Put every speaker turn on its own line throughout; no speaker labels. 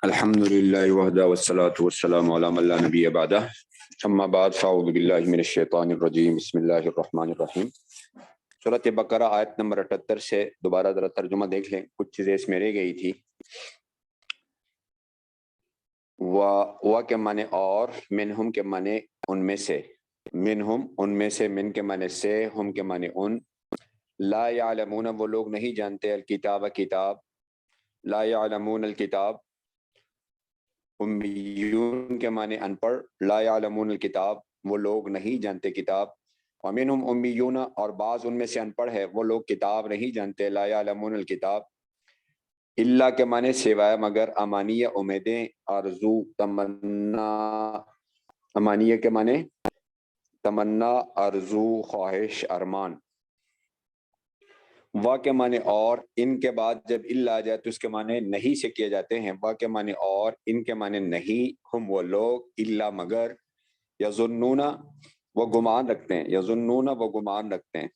الحمد للہ وحدہ والصلاة والسلام علی من لا نبی بعدہ اما بعد فاعوذ باللہ من الشیطان الرجیم بسم اللہ الرحمن الرحیم۔ سورۃ بقرہ آیت نمبر 78 سے دوبارہ ذرا ترجمہ دیکھ لیں، کچھ چیزیں اس میں رہ گئی تھی۔ و کے معنی اور، منہم کے معنی ان میں سے، منہم ان میں سے، من کے معنی سے، ہم کے معنی ان، لا یعلمون وہ لوگ نہیں جانتے، الکتاب کتاب، لا یعلمون الکتاب، امیون کے معنی ان پڑھ، لا یعلمون الکتاب وہ لوگ نہیں جانتے کتاب، ومنہم امیون اور بعض ان میں سے ان پڑھ ہے وہ لوگ کتاب نہیں جانتے، لا یعلمون الکتاب، اللہ کے معنی سوائے مگر، امانیہ امیدیں، آرزو تمنا، امانیہ کے معنی تمنا، آرزو خواہش ارمان، وا کے معنی اور، ان کے بعد جب اللہ آ جائے تو اس کے معنی نہیں سے کیے جاتے ہیں، وا کے معنی اور، ان کے معنی نہیں، ہم وہ لوگ، اللہ مگر، یظنون وہ گمان رکھتے ہیں، یظنون وہ گمان رکھتے ہیں،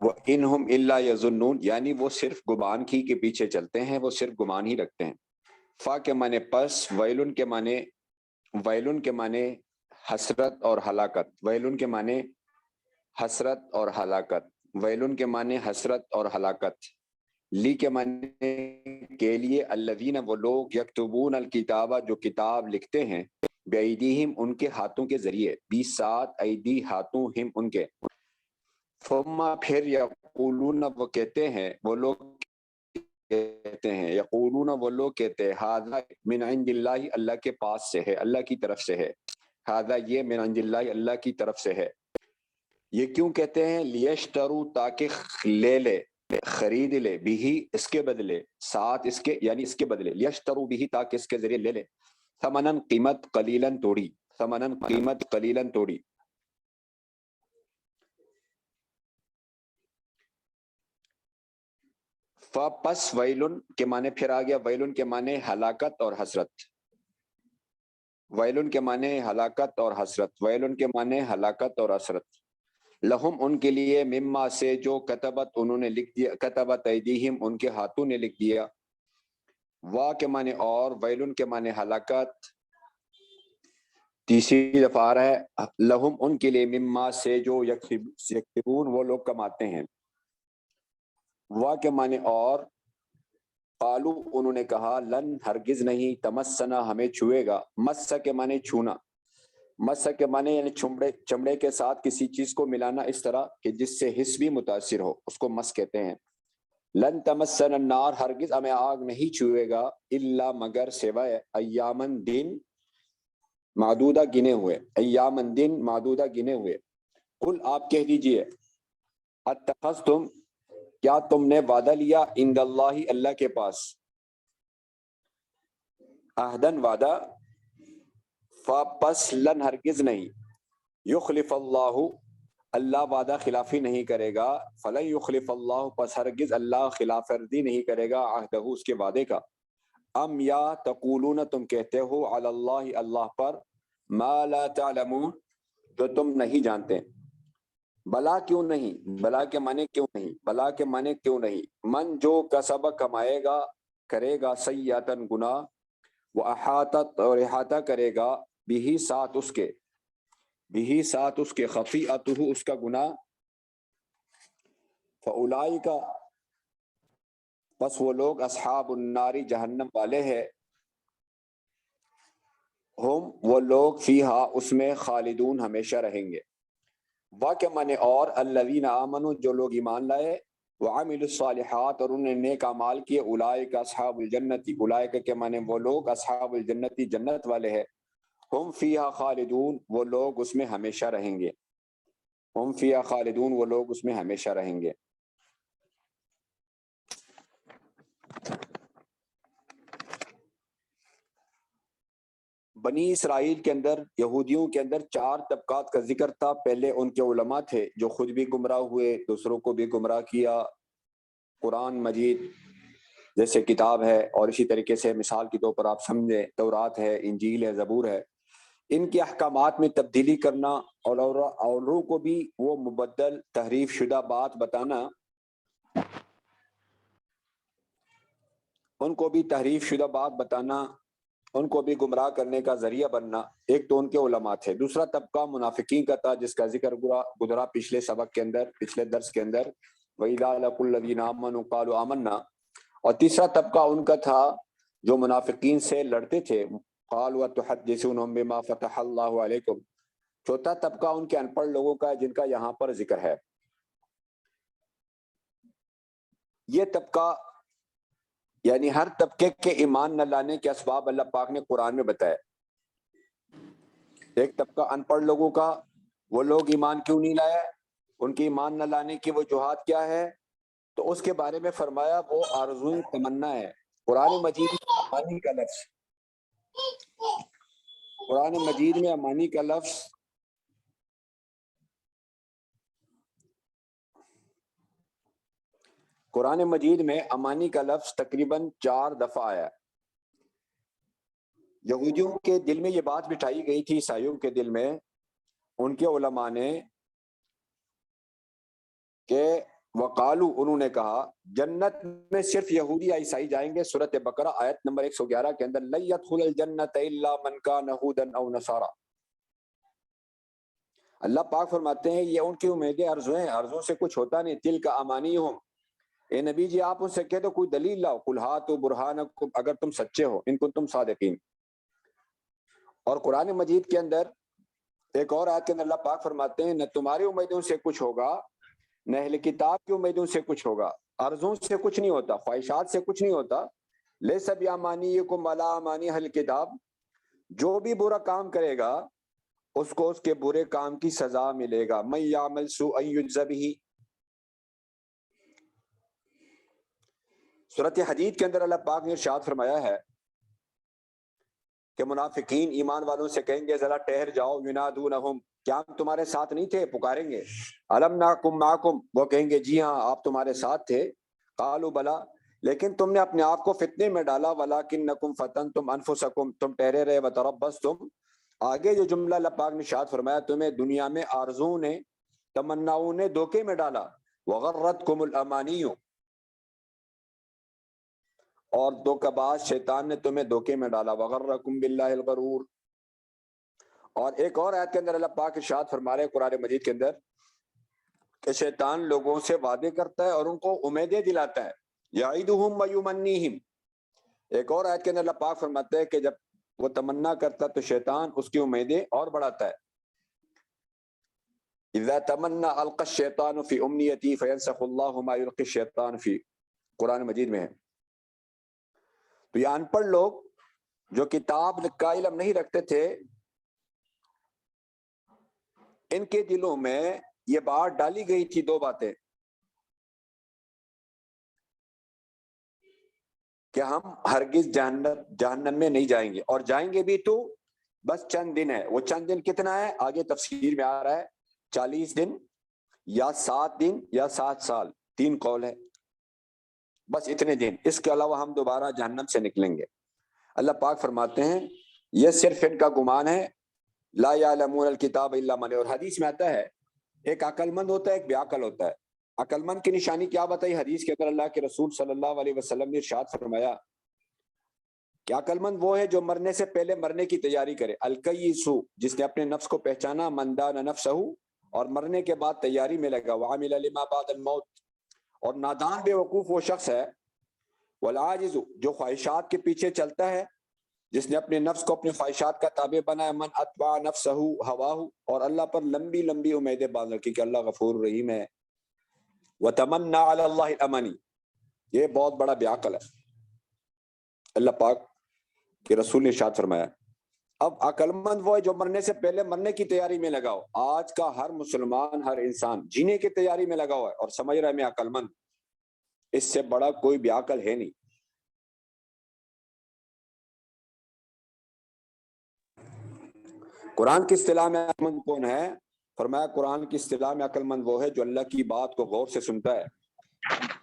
وہ انہم الا یظنون یعنی وہ صرف گمان کی کے پیچھے چلتے ہیں، وہ صرف گمان ہی رکھتے ہیں۔ فا کے معنی پس، ویلن کے معنی، ویلن کے معنی حسرت اور ہلاکت، ویلن کے معنی حسرت اور ہلاکت، ویلن کے معنی حسرت اور ہلاکت، لی کے معنی کے لیے، الذین وہ لوگ، یکتبون الکتاب جو کتاب لکھتے ہیں، بایدیہم ان کے ہاتھوں کے ذریعے، 20 ایدی ہاتھوں، ہم ان کے، ثم پھر، یقولون وہ کہتے ہیں، وہ لوگ کہتے ہیں، یقولون وہ لوگ کہتے ہیں، ھذا من عند اللہ اللہ کے پاس سے ہے، اللہ کی طرف سے ہے، ھذا یہ من عند اللہ اللہ کی طرف سے ہے۔ یہ کیوں کہتے ہیں؟ لیشترو تاکہ لے لے، خرید لے، بھی اس کے بدلے، ساتھ اس کے یعنی اس کے بدلے، لیشترو بھی تاکہ اس کے ذریعے لے لے، ثمنن قیمت، قلیلاً توڑی، ثمنن قیمت، قلیلاً توڑی۔ پس ویلن کے معنی پھر آ گیا، ویلن کے معنی ہلاکت اور حسرت، ویلن کے معنی ہلاکت اور حسرت، ویلن کے معنی ہلاکت اور حسرت، لہم ان کے لیے، مما سے جو، کتبت انہوں نے لکھ دیا، کتبت ایدیہم ان کے ہاتھوں نے لکھ دیا، وا کے معنی اور، ویلن کے معنی ہلاکت، تیسری دفعہ آ رہا ہے، لہم ان کے لیے، مما سے جو، یکسبون وہ لوگ کماتے ہیں، وا کے معنی اور، قالو انہوں نے کہا، لن ہرگز نہیں، تمسنا ہمیں چھوئے گا، مس کے معنی چھونا، مس کے معنی یعنی چمڑے کے ساتھ کسی چیز کو ملانا اس طرح کہ جس سے حس بھی متاثر ہو، اس کو مس کہتے ہیں۔ لن تمسنا النار ہرگز ہمیں آگ نہیں چھوئے گا، الا مگر، سوائے، ایامن دن معدودہ گنے ہوئے، ایامن دن معدودہ گنے ہوئے، قل آپ کہہ دیجئے، اتخذتم کیا تم نے وعدہ لیا، عند اللہ اللہ کے پاس، عہدن وعدہ، پس لن ہرگز نہیں، یخلف اللہ اللہ وعدہ خلافی نہیں کرے گا، فلن یخلف اللہ پس ہرگز اللہ خلاف ورزی نہیں کرے گا، عہدہ اس کے وعدے کا، ام یا تقولون تم کہتے ہو، علی اللہ اللہ پر، ما لا تعلمون جو تم نہیں جانتے، بلا کیوں نہیں، بلا کے معنی کیوں نہیں، بلا کے معنی کیوں نہیں، من جو کسب کمائے گا، کرے گا، سیئاتن گناہ، وہ احاطت اور احاطہ کرے گا، بھی ساتھ اس کے، بھی ساتھ اس کے، خطیئتہ اس کا گناہ، فاولئک پس وہ لوگ، اصحاب النار جہنم والے ہیں، ہم وہ لوگ، فیہا اس میں، خالدون ہمیشہ رہیں گے، وا کے معنی اور، الذین آمنوا جو لوگ ایمان لائے، وعملوا الصالحات اور انہوں نے نیک اعمال کیے، اولئک اصحاب الجنت، اولئک کے معنی وہ لوگ، اصحاب الجنت جنت والے ہیں، ہم فیہا خالدون وہ لوگ اس میں ہمیشہ رہیں گے، ہم فیہا خالدون وہ لوگ اس میں ہمیشہ رہیں گے۔ بنی اسرائیل کے اندر، یہودیوں کے اندر 4 طبقات کا ذکر تھا۔ پہلے ان کے علماء تھے جو خود بھی گمراہ ہوئے، دوسروں کو بھی گمراہ کیا، قرآن مجید جیسے کتاب ہے، اور اسی طریقے سے مثال کے طور پر آپ سمجھیں تورات ہے، انجیل ہے، زبور ہے، ان کے احکامات میں تبدیلی کرنا اور اوروں کو بھی وہ مبدل، تحریف شدہ بات بتانا، ان کو بھی تحریف شدہ بات بتانا، ان کو بھی گمراہ کرنے کا ذریعہ بننا، ایک تو ان کے علماء تھے۔ دوسرا طبقہ منافقین کا تھا جس کا ذکر گزرا پچھلے سبق کے اندر، پچھلے درس کے اندر، وَإِذَا لَقُوا الَّذِينَ آمَنُوا قَالُوا آمَنَّا۔ اور تیسرا طبقہ ان کا تھا جو منافقین سے لڑتے تھے، قَالُوا أَتُحَدِّثُونَهُم بِمَا فَتَحَ اللَّهُ عَلَيْكُمْ۔ چوتھا طبقہ ان کے ان پڑھ لوگوں کا جن کا یہاں پر ذکر ہے۔ یہ طبقہ یعنی ہر طبقے کے ایمان نہ لانے کے اسباب اللہ پاک نے قرآن میں بتائے۔ ایک طبقہ ان پڑھ لوگوں کا، وہ لوگ ایمان کیوں نہیں لائے، ان کی ایمان نہ لانے کی وجوہات کیا ہے، تو اس کے بارے میں فرمایا وہ آرزوئیں تمنا ہے۔ قرآن مجید میں امانی کا لفظ، قرآن مجید میں امانی کا لفظ قرآن مجید میں امانی کا لفظ تقریباً 4 دفعہ آیا۔ یہودیوں کے دل میں یہ بات بٹھائی گئی تھی، عیسائیوں کے دل میں، ان کے علماء نے، کہ وقالو، انہوں نے کہا جنت میں صرف یہودی یا عیسائی جائیں گے۔ سورۃ بقرہ آیت نمبر 111 کے اندر لن يدخل الجنت الا من كان يهودا او نصارى۔ اللہ پاک فرماتے ہیں یہ ان کی امیدیں ارزویں، ارزوں سے کچھ ہوتا نہیں۔ تلک امانیہم، اے نبی جی آپ ان سے کہہ دو کوئی دلیل لاؤ، قل ہاتوا برہانکم، اگر تم سچے ہو، ان کنتم صادقین۔ اور قرآن مجید کے اندر ایک اور آیت کے اندر اللہ پاک فرماتے ہیں نہ تمہاری امیدوں سے کچھ ہوگا، نہ اہل کتاب کی امیدوں سے کچھ ہوگا، ارزوں سے کچھ نہیں ہوتا، خواہشات سے کچھ نہیں ہوتا۔ لیس بامانیکم ولا امانی اہل کتاب، جو بھی برا کام کرے گا اس کو اس کے برے کام کی سزا ملے گا۔ من یعمل سوءا یجز بہ۔ سورۃ حدید کے اندر اللہ پاک نے ارشاد فرمایا ہے کہ منافقین ایمان والوں سے کہیں گے ذرا ٹھہر جاؤ، ینادونہم، کیا ہم تمہارے ساتھ نہیں تھے، پکاریں گے، الم نکم معکم، وہ کہیں گے جی ہاں آپ تمہارے ساتھ تھے، قالوا بلا، لیکن تم نے اپنے آپ کو فتنے میں ڈالا، ولکنکم فتنتم انفسکم، تم ٹھہرے رہے، وتربصتم۔ آگے جو جملہ اللہ پاک نے ارشاد فرمایا تمہیں دنیا میں آرزوؤں نے، تمناؤں نے دھوکے میں ڈالا، وغرتکم الامانی، اور دھوکہ باز شیطان نے تمہیں دھوکے میں ڈالا، وغرکم باللہ الغرور۔ اور ایک اور آیت کے اندر اللہ پاک ارشاد فرما رہے ہیں قرآن مجید کے اندر کہ شیطان لوگوں سے وعدے کرتا ہے اور ان کو امیدیں دلاتا ہے، یعیدہم ویمنیہم۔ ایک اور آیت کے اندر اللہ پاک فرماتے ہیں کہ جب وہ تمنا کرتا تو شیطان اس کی امیدیں اور بڑھاتا ہے۔ اذا تمنا القى الشیطان فی امنیتی فینسخ اللہ ما یلقی الشیطان فی، قرآن مجید میں ہے۔ تو یہ ان پڑھ لوگ جو کتاب کا علم نہیں رکھتے تھے، ان کے دلوں میں یہ بات ڈالی گئی تھی، 2 باتیں، کہ ہم ہرگز جہنم میں نہیں جائیں گے، اور جائیں گے بھی تو بس چند دن ہے۔ وہ چند دن کتنا ہے آگے تفسیر میں آ رہا ہے، 40 دن یا 7 دن یا 7 سال، 3 قول ہے، بس اتنے دن، اس کے علاوہ ہم دوبارہ جہنم سے نکلیں گے۔ اللہ پاک فرماتے ہیں یہ صرف ان کا گمان ہے، لا یعلمون الکتاب الا من، اور حدیث میں آتا ہے ایک عقل مند ہوتا ہے ایک بے عقل ہوتا ہے۔ عقل مند کی نشانی کیا بتائی حدیث کے اندر اللہ کے رسول صلی اللہ علیہ وسلم نے ارشاد فرمایا کہ عقل مند وہ ہے جو مرنے سے پہلے مرنے کی تیاری کرے، الکیس، جس نے اپنے نفس کو پہچانا، من دان نفسہ، اور مرنے کے بعد تیاری میں لگا، وعمل لما بعد الموت، اور نادان بے وقوف وہ شخص ہے، والعاجز، جو خواہشات کے پیچھے چلتا ہے، جس نے اپنے نفس کو اپنے خواہشات کا تابع بنایا، من اتبع نفسہ ہواہ، اور اللہ پر لمبی لمبی امیدیں باندھ رکھی کہ اللہ غفور رحیم ہے، وتمنى علی اللہ الامانی، یہ بہت بڑا بے عقل ہے۔ اللہ پاک کے رسول نے ارشاد فرمایا اب عقل مند وہ ہے جو مرنے سے پہلے مرنے کی تیاری میں لگا ہو۔ آج کا ہر مسلمان، ہر انسان جینے کی تیاری میں لگا ہوا ہے اور سمجھ رہا ہے میں عقل مند، اس سے بڑا کوئی بھی عقل ہے نہیں۔ قرآن کی اصطلاح میں عقل مند کون ہے؟ فرمایا قرآن کی اصطلاح میں عقل مند وہ ہے جو اللہ کی بات کو غور سے سنتا ہے،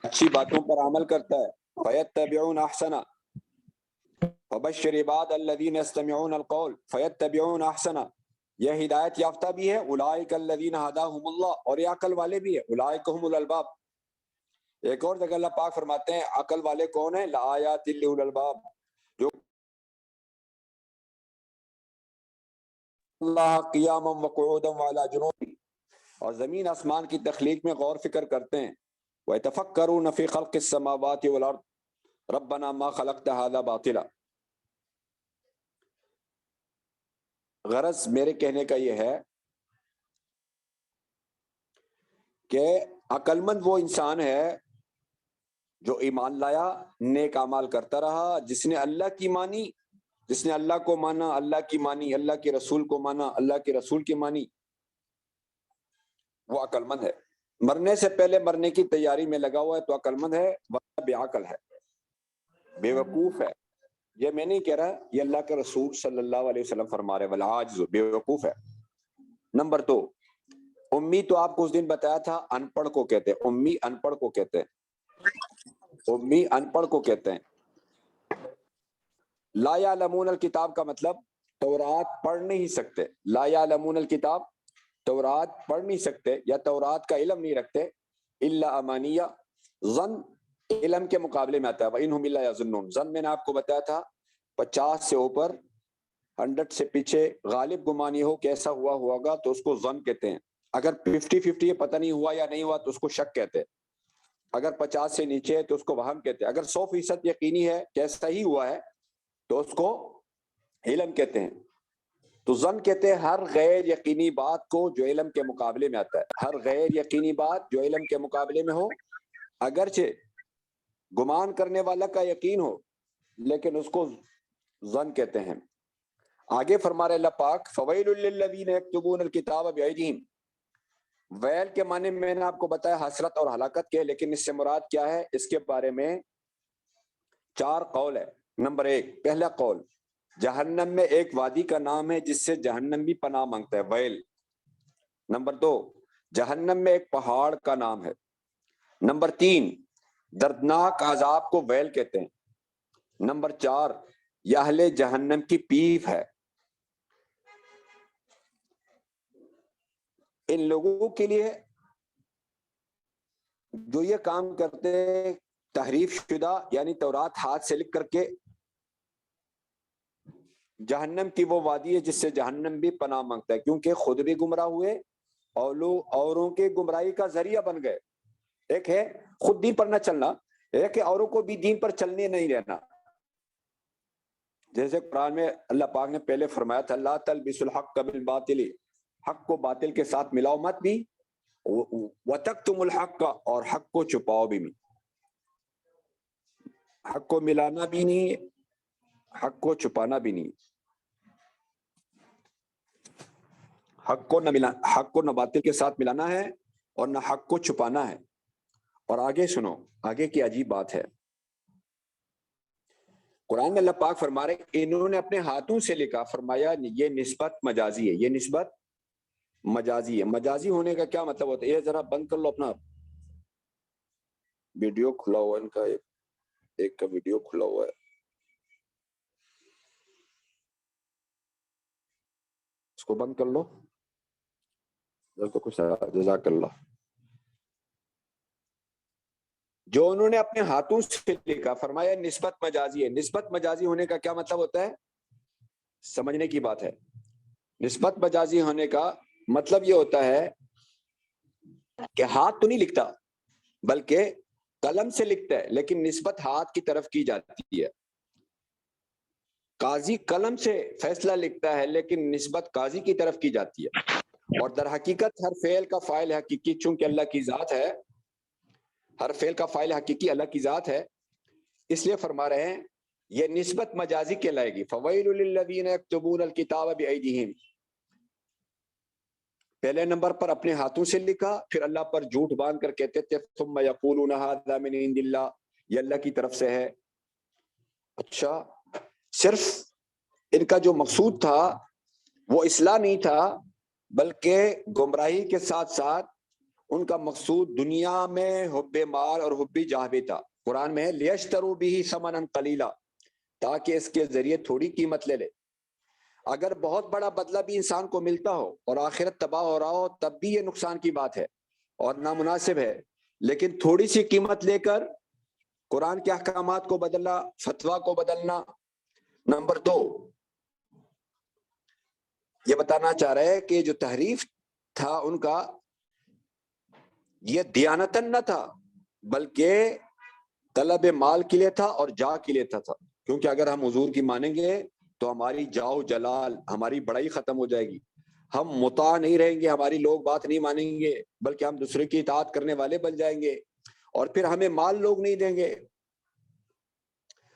اچھی باتوں پر عمل کرتا ہے، فَيَتَّبِعُونَ أَحْسَنَ، فَبَشِّرْ عِبَادَ الَّذِينَ يَسْتَمِعُونَ الْقَوْلَ فَيَتَّبِعُونَ أَحْسَنَ، یہ ہدایت یافتہ بھی ہے، أُولَٰئِكَ الَّذِينَ هَدَاهُمُ اللَّهُ، اور یہ عقل والے بھی ہے، أُولَٰئِكَ هُمُ الْأَلْبَابُ، ایک اور جگہ اللہ پاک فرماتے ہیں عقل والے کون ہیں؟ لآیات لأولی الالباب، جو اللہ قیاما وقعودا وعلی جنوب، اور زمین آسمان کی تخلیق میں غور فکر کرتے ہیں، وَيَتَفَكَّرُونَ فِي خَلْقِ السَّمَاوَاتِ وَالْأَرْضِ رَبَّنَا مَا خَلَقْتَ هَذَا بَاطِلًا۔ غرض میرے کہنے کا یہ ہے کہ عقل مند وہ انسان ہے جو ایمان لایا، نیک اعمال کرتا رہا، جس نے اللہ کی مانی، جس نے اللہ کو مانا، اللہ کی مانی، اللہ کے رسول کو مانا، اللہ کے رسول کی مانی، وہ عقل مند ہے۔ مرنے سے پہلے مرنے کی تیاری میں لگا ہوا ہے تو عقل مند ہے، ورنہ بے عقل ہے، بے وقوف ہے۔ یہ میں نہیں کہہ رہا، یہ اللہ کے رسول صلی اللہ علیہ وسلم فرما رہے والعاجز، بے وقوف ہے۔ نمبر 2، امی تو آپ کو اس دن بتایا تھا ان پڑھ کو کہتے ہیں، امی ان پڑھ کو کہتے ہیں، امی ان پڑھ کو کہتے ہیں۔ لا یعلمون الکتاب کا مطلب تورات پڑھ نہیں سکتے، لا یعلمون الکتاب، تورات پڑھ نہیں سکتے یا تورات کا علم نہیں رکھتے، الا امانیہ، ظن علم کے مقابلے میں آتا ہے، وَإِنْهُمْ إِلَّا يَظُنُّونَ۔ ظن میں نے آپ کو بتایا تھا 50 سے اوپر، 100 سے پیچھے غالب گمانی ہو کیسا ہوا ہوگا تو اس کو ظن کہتے ہیں۔ اگر 50-50 یہ پتہ نہیں ہوا یا نہیں ہوا تو اس کو شک کہتے ہیں۔ اگر 50 سے نیچے ہے تو اس کو وہم کہتے ہیں۔ اگر 100% یقینی ہے کہ ایسا ہی ہوا ہے تو اس کو علم کہتے ہیں۔ تو ظن کہتے ہیں ہر غیر یقینی بات کو جو علم کے مقابلے میں آتا ہے، ہر غیر یقینی بات جو علم کے مقابلے میں ہو، اگرچہ گمان کرنے والا کا یقین ہو لیکن اس کو ظن کہتے ہیں۔ آگے فرما رہے اللہ پاک فَوَيْلٌ لِّلَّذِينَ يَكْتُبُونَ الْكِتَابَ بِأَيْدِيهِمْ۔ ویل کے معنی میں نے آپ کو بتایا حسرت اور ہلاکت کے، لیکن اس سے مراد کیا ہے؟ اس کے بارے میں 4 قول ہے۔ نمبر 1، پہلا قول، جہنم میں ایک وادی کا نام ہے جس سے جہنم بھی پناہ مانگتا ہے، ویل۔ نمبر 2، جہنم میں ایک پہاڑ کا نام ہے۔ نمبر 3، دردناک عذاب کو ویل کہتے ہیں۔ نمبر 4، یہ اہل جہنم کی پیٹھ ہے۔ ان لوگوں کے لیے جو یہ کام کرتے ہیں تحریف شدہ، یعنی تورات ہاتھ سے لکھ کر کے، جہنم کی وہ وادی ہے جس سے جہنم بھی پناہ مانگتا ہے، کیونکہ خود بھی گمراہ ہوئے اور لوگ اوروں کے گمراہی کا ذریعہ بن گئے۔ ایک ہے خود دین پر نہ چلنا، ایک ہے اوروں کو بھی دین پر چلنے نہیں رہنا۔ جیسے قرآن میں اللہ پاک نے پہلے فرمایا تھا لا تلبسوا الحق بالباطل، حق کو باطل کے ساتھ ملاؤ مت بھی، وتکتموا الحق، اور حق کو چھپاؤ بھی نہیں۔ حق کو ملانا بھی نہیں، حق کو چھپانا بھی نہیں، حق کو نہ باطل کے ساتھ ملانا ہے اور نہ حق کو چھپانا ہے۔ اور آگے سنو، آگے کی عجیب بات ہے، قرآن میں اللہ پاک فرما رہے انہوں نے اپنے ہاتھوں سے لکھا، فرمایا یہ نسبت مجازی ہے، یہ نسبت مجازی ہے۔ مجازی ہونے کا کیا مطلب ہوتا ہے؟ یہ ذرا بند کر لو، اپنا ویڈیو کھلا ہوا ان کا، ایک کا ویڈیو کھلا ہوا ہے، اس کو بند کر لو، کچھ جزاک اللہ۔ جو انہوں نے اپنے ہاتھوں سے لکھا، فرمایا نسبت مجازی ہے۔ نسبت مجازی ہونے کا کیا مطلب ہوتا ہے؟ سمجھنے کی بات ہے۔ نسبت مجازی ہونے کا مطلب یہ ہوتا ہے کہ ہاتھ تو نہیں لکھتا بلکہ قلم سے لکھتا ہے، لیکن نسبت ہاتھ کی طرف کی جاتی ہے۔ قاضی قلم سے فیصلہ لکھتا ہے لیکن نسبت قاضی کی طرف کی جاتی ہے۔ اور در حقیقت ہر فعل کا فاعل حقیقی چونکہ اللہ کی ذات ہے، ہر فعل کا فاعل حقیقی اللہ کی ذات ہے، اس لیے فرما رہے ہیں یہ نسبت مجازی کہلائے گی۔ فَوَيْلٌ لِّلَّذِينَ يَكْتُبُونَ الْكِتَابَ بِأَيْدِيهِمْ، پہلے نمبر پر اپنے ہاتھوں سے لکھا، پھر اللہ پر جھوٹ باندھ کر کہتے تھے ثُمَّ يَقُولُونَ هَذَا مِنْ عِنْدِ اللَّهِ، یہ اللہ کی طرف سے ہے۔ اچھا، صرف ان کا جو مقصود تھا وہ اصلاح نہیں تھا، بلکہ گمراہی کے ساتھ ساتھ ان کا مقصود دنیا میں حب مال اور حب جاہ بھی تھا۔ قرآن میں ہے لیشتروا بہ ثمنا قلیلا، تاکہ اس کے ذریعے تھوڑی قیمت لے لے۔ اگر بہت بڑا بدلہ بھی انسان کو ملتا ہو اور آخرت تباہ ہو رہا ہو تب بھی یہ نقصان کی بات ہے اور نامناسب ہے لیکن تھوڑی سی قیمت لے کر قرآن کے احکامات کو بدلنا، فتویٰ کو بدلنا۔ نمبر 2، یہ بتانا چاہ رہے ہیں کہ جو تحریف تھا ان کا، یہ دیانتن نہ تھا بلکہ طلب مال کے لیے تھا اور جا کے لیے تھا، کیونکہ اگر ہم حضور کی مانیں گے تو ہماری جاؤ جلال، ہماری بڑائی ختم ہو جائے گی، ہم مطاع نہیں رہیں گے، ہماری لوگ بات نہیں مانیں گے، بلکہ ہم دوسرے کی اطاعت کرنے والے بن جائیں گے، اور پھر ہمیں مال لوگ نہیں دیں گے۔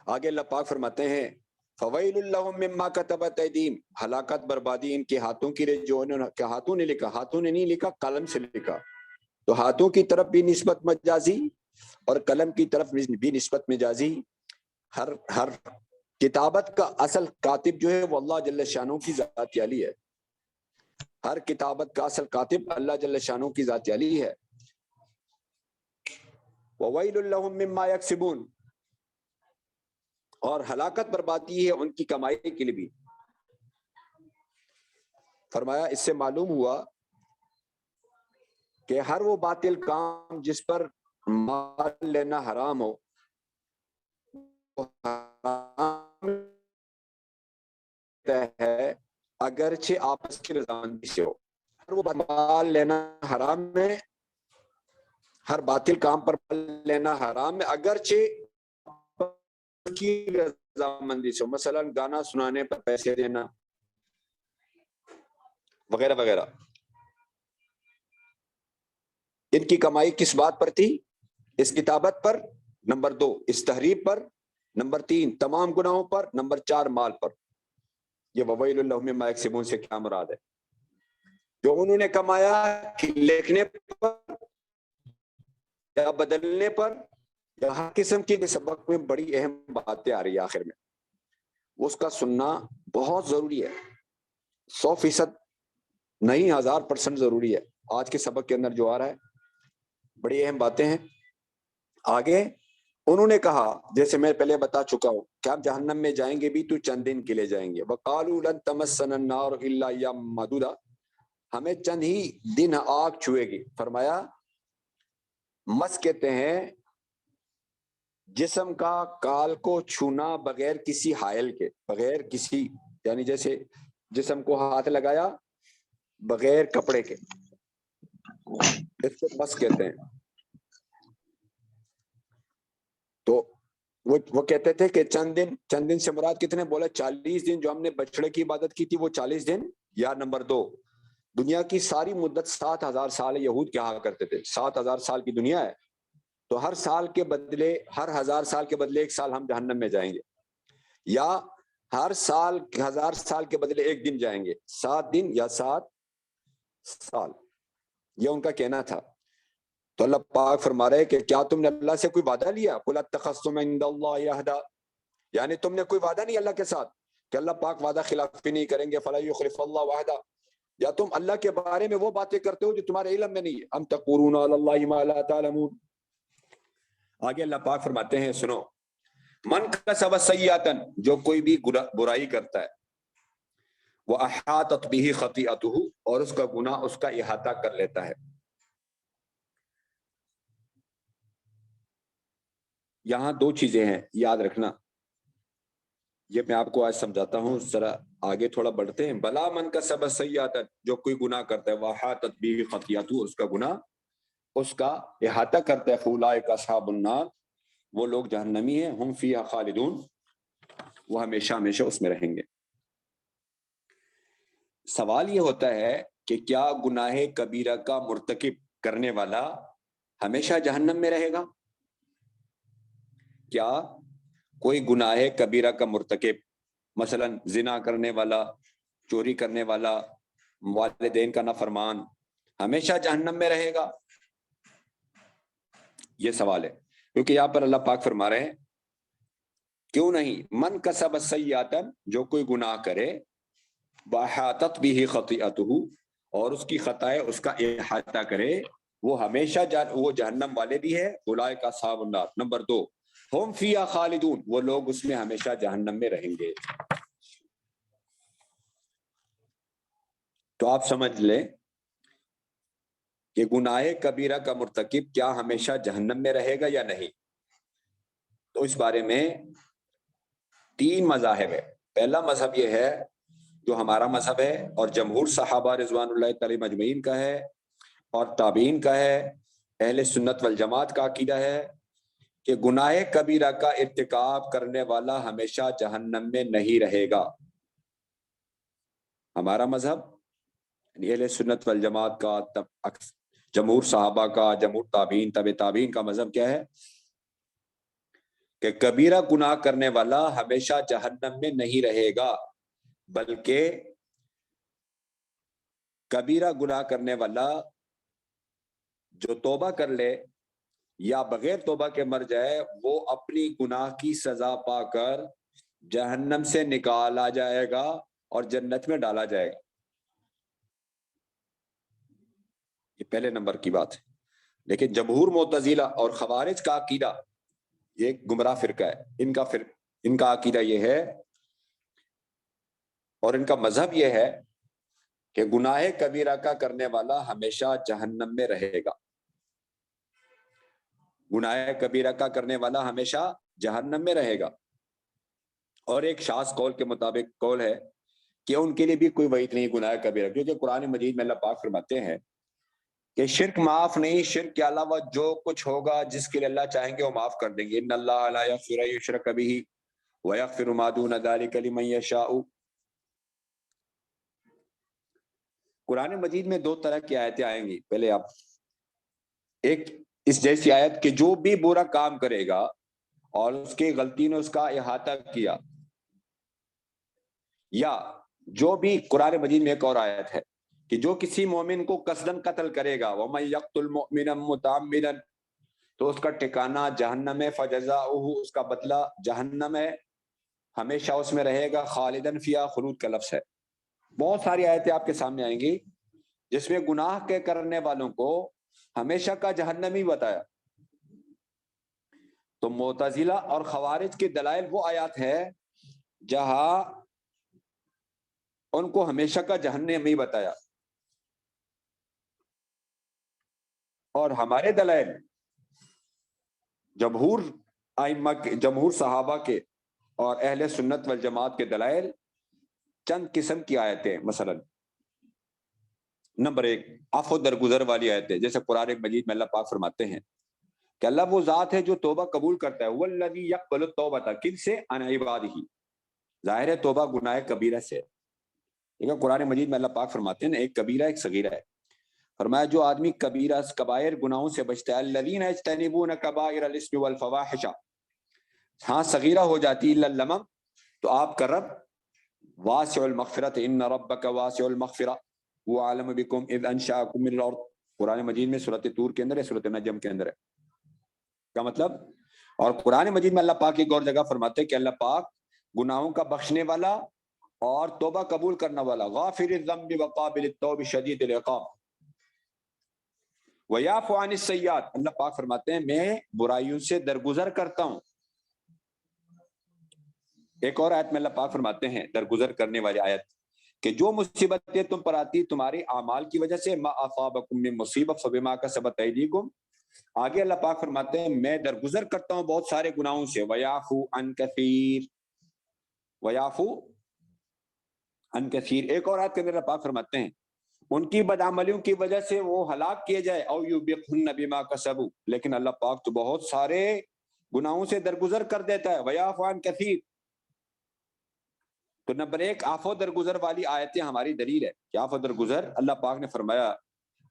آگے اللہ پاک فرماتے ہیں فویل لہم مما کتبت ایدیہم، ہلاکت بربادی ان کے ہاتھوں کی رہی جو انہوں نے، ہاتھوں نے لکھا، ہاتھوں نے نہیں لکھا، قلم سے لکھا، تو ہاتھوں کی طرف بھی نسبت مجازی اور قلم کی طرف بھی نسبت مجازی۔ ہر کتابت کا اصل کاتب جو ہے وہ اللہ جل شانہ کی ذات علی ہے، ہر کتابت کا اصل کاتب اللہ جل شانہ کی ذات علی ہے۔ وویل لہم مما یکسبون، اور ہلاکت بربادی ہے ان کی کمائی کے لیے بھی۔ فرمایا اس سے معلوم ہوا کہ ہر وہ باطل کام جس پر مال لینا حرام ہو، حرام ہے اگرچہ آپس کی رضامندی سے ہو۔ ہر وہ مال لینا حرام ہے، ہر باطل کام پر مال لینا حرام ہے اگرچہ آپس کی رضامندی سے ہو، مثلا گانا سنانے پر پیسے دینا وغیرہ وغیرہ۔ ان کی کمائی کس بات پر تھی؟ اس کتابت پر، نمبر 2 اس تحریف پر، نمبر 3 تمام گناہوں پر، نمبر 4 مال پر۔ یہ وویل لہم مما یکسبون سے کیا مراد ہے؟ جو انہوں نے کمایا لکھنے پر یا بدلنے پر یا ہر قسم کی سبق میں بڑی اہم باتیں آ رہی ہے آخر میں، اس کا سننا بہت ضروری ہے، 100% نہیں 1000% ضروری ہے۔ آج کے سبق کے اندر جو آ رہا ہے بڑی اہم باتیں ہیں۔ آگے انہوں نے کہا، جیسے میں پہلے بتا چکا ہوں کہ ہم جہنم میں جائیں گے بھی تو چند دن کے لیے جائیں گے۔ وَقَالُوا لَن تَمَسَّنَا النَّارُ إِلَّا أَيَّامًا مَّعْدُودَةً، ہمیں چند ہی دن آگ چھوئے گی۔ فرمایا مس کہتے ہیں جسم کا کال کو چھونا بغیر کسی حائل کے، بغیر کسی، یعنی جیسے جسم کو ہاتھ لگایا بغیر کپڑے کے، اس کو مس کہتے ہیں۔ تو وہ کہتے تھے کہ چند دن سے مراد کتنے؟ بولا 40 دن جو ہم نے بچڑے کی عبادت کی تھی وہ 40 دن، یا نمبر 2 دنیا کی ساری مدت 7000 سال یہود کہا کرتے تھے 7000 سال کی دنیا ہے، تو ہر سال کے بدلے، ہر 1000 سال کے بدلے 1 سال ہم جہنم میں جائیں گے، یا ہر سال 1000 سال کے بدلے 1 دن جائیں گے، 7 دن یا 7 سال، یہ ان کا کہنا تھا۔ تو اللہ پاک فرما رہے کہ کیا تم نے اللہ سے کوئی وعدہ لیا؟ قُلْ اتَّخَذْتُمْ عِندَ اللَّهِ عَهْدًا، یعنی تم نے کوئی وعدہ نہیں اللہ کے ساتھ کہ اللہ پاک وعدہ خلافی نہیں کریں گے، فَلَن يُخْلِفَ اللَّهُ وَعْدَهُ، یا تم اللہ کے بارے میں وہ باتیں کرتے ہو جو تمہارے علم میں نہیں ہے، أَمْ تَقُولُونَ عَلَى اللَّهِ مَا لَا تَعْلَمُونَ۔ آگے اللہ پاک فرماتے ہیں سنو، من کسب سیئۃ، جو کوئی بھی برائی کرتا ہے، وَأَحَاطَتْ بِهِ خَطِیئَتُهُ، اور اس کا گناہ اس کا احاطہ کر لیتا ہے۔ یہاں 2 چیزیں ہیں یاد رکھنا، یہ میں آپ کو آج سمجھاتا ہوں، ذرا آگے تھوڑا بڑھتے ہیں۔ بلا من کسب سیئۃ، جو کوئی گناہ کرتا ہے، وَأَحَاطَتْ بِهِ خَطِیئَتُهُ، اس کا گناہ اس کا احاطہ کرتا ہے، فَأُولَٰئِکَ أَصْحَابُ النَّارِ، وہ لوگ جہنمی ہیں، ہم فیہا خالدون، وہ ہمیشہ ہمیشہ اس میں رہیں گے۔ سوال یہ ہوتا ہے کہ کیا گناہ کبیرہ کا مرتکب کرنے والا ہمیشہ جہنم میں رہے گا؟ کیا کوئی گناہ کبیرہ کا مرتکب، مثلا زنا کرنے والا، چوری کرنے والا، والدین کا نافرمان، ہمیشہ جہنم میں رہے گا؟ یہ سوال ہے، کیونکہ یہاں پر اللہ پاک فرما رہے ہیں کیوں نہیں، من کسب سیئۃ، جو کوئی گناہ کرے، وَأَحَاطَتْ بِهِ خَطِیئَتُهُ، اور اس کی خطائیں اس کا احاطہ کرے، وہ ہمیشہ وہ جہنم والے بھی ہے، اولئک اصحاب النار۔ نمبر 2 ہم فیہا خالدون، وہ لوگ اس میں ہمیشہ جہنم میں رہیں گے۔ تو آپ سمجھ لیں کہ گناہ کبیرہ کا مرتکب کیا ہمیشہ جہنم میں رہے گا یا نہیں؟ تو اس بارے میں 3 مذاہب ہے۔ پہلا مذہب یہ ہے جو ہمارا مذہب ہے اور جمہور صحابہ رضوان اللہ تعالی مجمعین کا ہے اور تابعین کا ہے، اہل سنت والجماعت کا عقیدہ ہے کہ گناہ کبیرہ کا ارتکاب کرنے والا ہمیشہ جہنم میں نہیں رہے گا۔ ہمارا مذہب یعنی اہل سنت والجماعت کا، جمہور صحابہ کا، جمہور تابعین، تبع تابعین کا مذہب کیا ہے کہ کبیرہ گناہ کرنے والا ہمیشہ جہنم میں نہیں رہے گا، بلکہ کبیرہ گناہ کرنے والا جو توبہ کر لے یا بغیر توبہ کے مر جائے، وہ اپنی گناہ کی سزا پا کر جہنم سے نکالا جائے گا اور جنت میں ڈالا جائے گا۔ یہ پہلے نمبر کی بات ہے۔ لیکن جمہور معتزلہ اور خوارج کا عقیدہ، یہ ایک گمراہ فرقہ ہے، ان کا عقیدہ یہ ہے اور ان کا مذہب یہ ہے کہ گناہ کبیرہ کا کرنے والا ہمیشہ جہنم میں رہے گا۔ گناہ کبیرہ کا کرنے والا ہمیشہ جہنم میں رہے گا۔ اور ایک شاذ قول کے مطابق قول ہے کہ ان کے لیے بھی کوئی وعید نہیں گناہ کبیرہ، کیونکہ قرآن مجید میں اللہ پاک فرماتے ہیں کہ شرک معاف نہیں، شرک کے علاوہ جو کچھ ہوگا جس کے لیے اللہ چاہیں گے وہ معاف کر دیں گے۔ ان اللہ لا یغفر ان یشرک بہ ویغفر ما دون ذلک لمن یشاء۔ قرآن مجید میں 2 طرح کی آیتیں آئیں گی۔ پہلے آپ ایک اس جیسی آیت کہ جو بھی برا کام کرے گا اور اس کی غلطی نے اس کا احاطہ کیا، یا جو بھی قرآن مجید میں ایک اور آیت ہے کہ جو کسی مومن کو قصدن قتل کرے گا وَمَن يَقْتُلْ مُؤْمِنًا مُتَعَمِّدًا تو اس کا ٹھکانہ جہنم ہے، فَجَزَاؤُهُ اس کا بدلہ جہنم ہے، ہمیشہ اس میں رہے گا، خالدن فیہا خلود کا لفظ ہے۔ بہت ساری آیتیں آپ کے سامنے آئیں گی جس میں گناہ کے کرنے والوں کو ہمیشہ کا جہنم ہی بتایا۔ تو معتزلہ اور خوارج کے دلائل وہ آیات ہے جہاں ان کو ہمیشہ کا جہنم ہی بتایا، اور ہمارے دلائل جمہور ائمہ کے، جمہور صحابہ کے اور اہل سنت والجماعت کے دلائل چند قسم کی آیتیں، مثلا نمبر 1 عفو درگزر والی آیتیں، جیسے قرآن مجید میں اللہ پاک فرماتے ہیں کہ اللہ وہ ذات ہے جو توبہ قبول کرتا ہے، والذی یقبل التوبۃ کن سے عن عبادہ، ظاہر ہے توبہ گناہ کبیرہ سے۔ دیکھیں قرآن مجید میں اللہ پاک فرماتے ہیں ایک کبیرہ ایک صغیرہ ہے، فرمایا جو آدمی کبیرہ کبائر گناہوں سے بچتا ہے، الذین یجتنبون کبائر الاسم والفواحش، ہاں صغیرہ ہو جاتی الا اللمم، تو آپ کا رب واسع المغفرت، ان ربک واسع المغفرہ وہ عالم بکم اذ انشاکم من الارض، قرآن مجید میں سورۃ طور کے اندر ہے، سورۃ نجم کے اندر ہے۔ کا مطلب، اور قرآن مجید میں اللہ پاک ایک اور جگہ فرماتے ہیں کہ اللہ پاک گناہوں کا بخشنے والا اور توبہ قبول کرنے والا، غافر الذنب وقابل التوب شدید العقاب ویعفو عن السیئات، اللہ پاک فرماتے ہیں میں برائیوں سے درگزر کرتا ہوں۔ ایک اور آیت میں اللہ پاک فرماتے ہیں درگزر کرنے والی آیت کہ جو مصیبتیں تم پر آتی تمہاری اعمال کی وجہ سے، ما اصابکم من مصیبۃ فبما کسبت ایدیکم، آگے اللہ پاک فرماتے ہیں میں درگزر کرتا ہوں بہت سارے گناہوں سے، ویعفو عن کثیر، ویعفو عن کثیر۔ ایک اور آیت کے اندر اللہ پاک فرماتے ہیں ان کی بدعملیوں کی وجہ سے وہ ہلاک کیے جائے، او یوبقہن بما کسبوا، لیکن اللہ پاک تو بہت سارے گناہوں سے درگزر کر دیتا ہے، ویعفو عن کثیر۔ تو نمبر 1 عفو درگزر والی آیتیں ہماری دلیل ہے کہ عفو درگزر اللہ پاک نے فرمایا،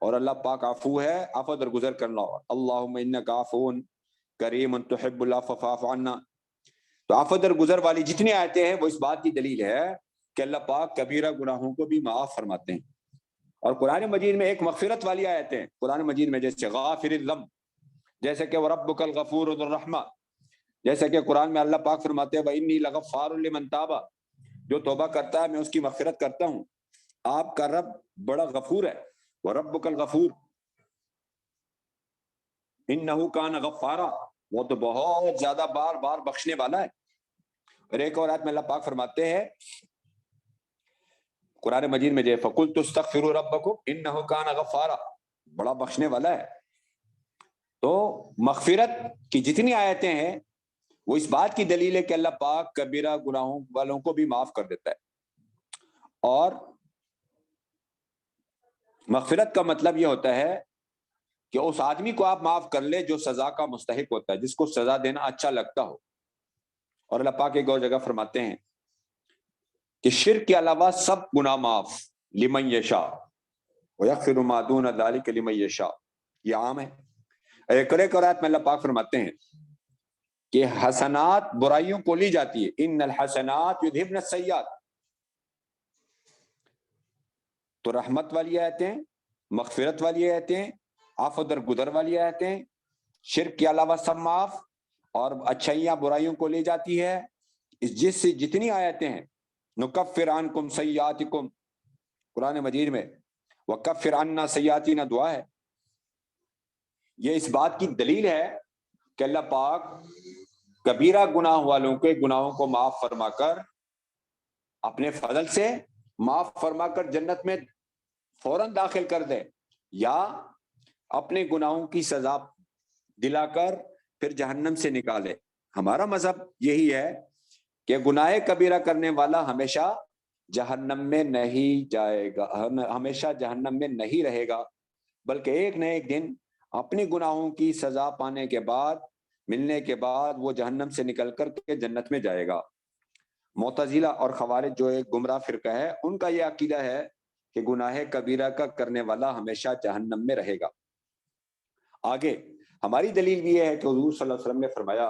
اور اللہ پاک عفو ہے، عفو درگزر کرنا ہوگا، اللہم انک عفو کریم تحب العفو فاعف عنا۔ تو عفو درگزر والی جتنی آیتیں ہیں وہ اس بات کی دلیل ہے کہ اللہ پاک کبیرہ گناہوں کو بھی معاف فرماتے ہیں۔ اور قرآن مجید میں ایک مغفرت والی آیتیں ہیں قرآن مجید میں، جیسے غافر الذنب، جیسے کہ وربک الغفور ذو الرحمہ، جیسے کہ قرآن میں اللہ پاک فرماتے ہیں وانی لغفار لمن تاب، جو توبہ کرتا ہے میں اس کی مغفرت کرتا ہوں۔ آپ کا رب بڑا غفور ہے، وربک الغفور انہ کان غفارا، وہ تو بہت زیادہ بار بار بخشنے والا ہے۔ اور ایک اور آیت میں اللہ پاک فرماتے ہیں قرآن مجید میں، فَقُلْتُ اسْتَغْفِرُوا رَبَّكُمْ إِنَّهُ كَانَ غَفَّارًا، بڑا بخشنے والا ہے۔ تو مغفرت کی جتنی آیتیں ہیں وہ اس بات کی دلیل ہے کہ اللہ پاک کبیرہ گناہوں والوں کو بھی معاف کر دیتا ہے۔ اور مغفرت کا مطلب یہ ہوتا ہے کہ اس آدمی کو آپ معاف کر لے جو سزا کا مستحق ہوتا ہے، جس کو سزا دینا اچھا لگتا ہو۔ اور اللہ پاک ایک اور جگہ فرماتے ہیں کہ شرک کے علاوہ سب گناہ معاف، لمن یشاء ویغفر ما دون ذلک لمن یشاء، یہ عام ہے۔ ایک اور آیت میں اللہ پاک فرماتے ہیں کہ حسنات برائیوں کو لی جاتی ہے، ان الحسنات یذہبن السیئات۔ تو رحمت والی آیتیں، مغفرت والی آیتیں، عفو درگزر والی آیتیں، شرک کے علاوہ سب معاف، اور اچھائیاں برائیوں کو لے جاتی ہے۔ جس سے جتنی آیتیں ہیں، نکفر عنکم سیئاتکم، قرآن مجید میں وکفر عنا سیئاتنا دعا ہے، یہ اس بات کی دلیل ہے کہ اللہ پاک کبیرہ گناہ والوں کے گناہوں کو معاف فرما کر، اپنے فضل سے معاف فرما کر جنت میں فوراً داخل کر دے، یا اپنے گناہوں کی سزا دلا کر پھر جہنم سے نکالے۔ ہمارا مذہب یہی ہے کہ گناہ کبیرہ کرنے والا ہمیشہ جہنم میں نہیں جائے گا، ہمیشہ جہنم میں نہیں رہے گا، بلکہ ایک نہ ایک دن اپنی گناہوں کی سزا پانے کے بعد، ملنے کے بعد، وہ جہنم سے نکل کر کے جنت میں جائے گا۔ معتزلہ اور خوارج جو ایک گمراہ فرقہ ہے، ان کا یہ عقیدہ ہے کہ گناہ کبیرہ کا کرنے والا ہمیشہ جہنم میں رہے گا۔ آگے ہماری دلیل بھی یہ ہے کہ حضور صلی اللہ علیہ وسلم نے فرمایا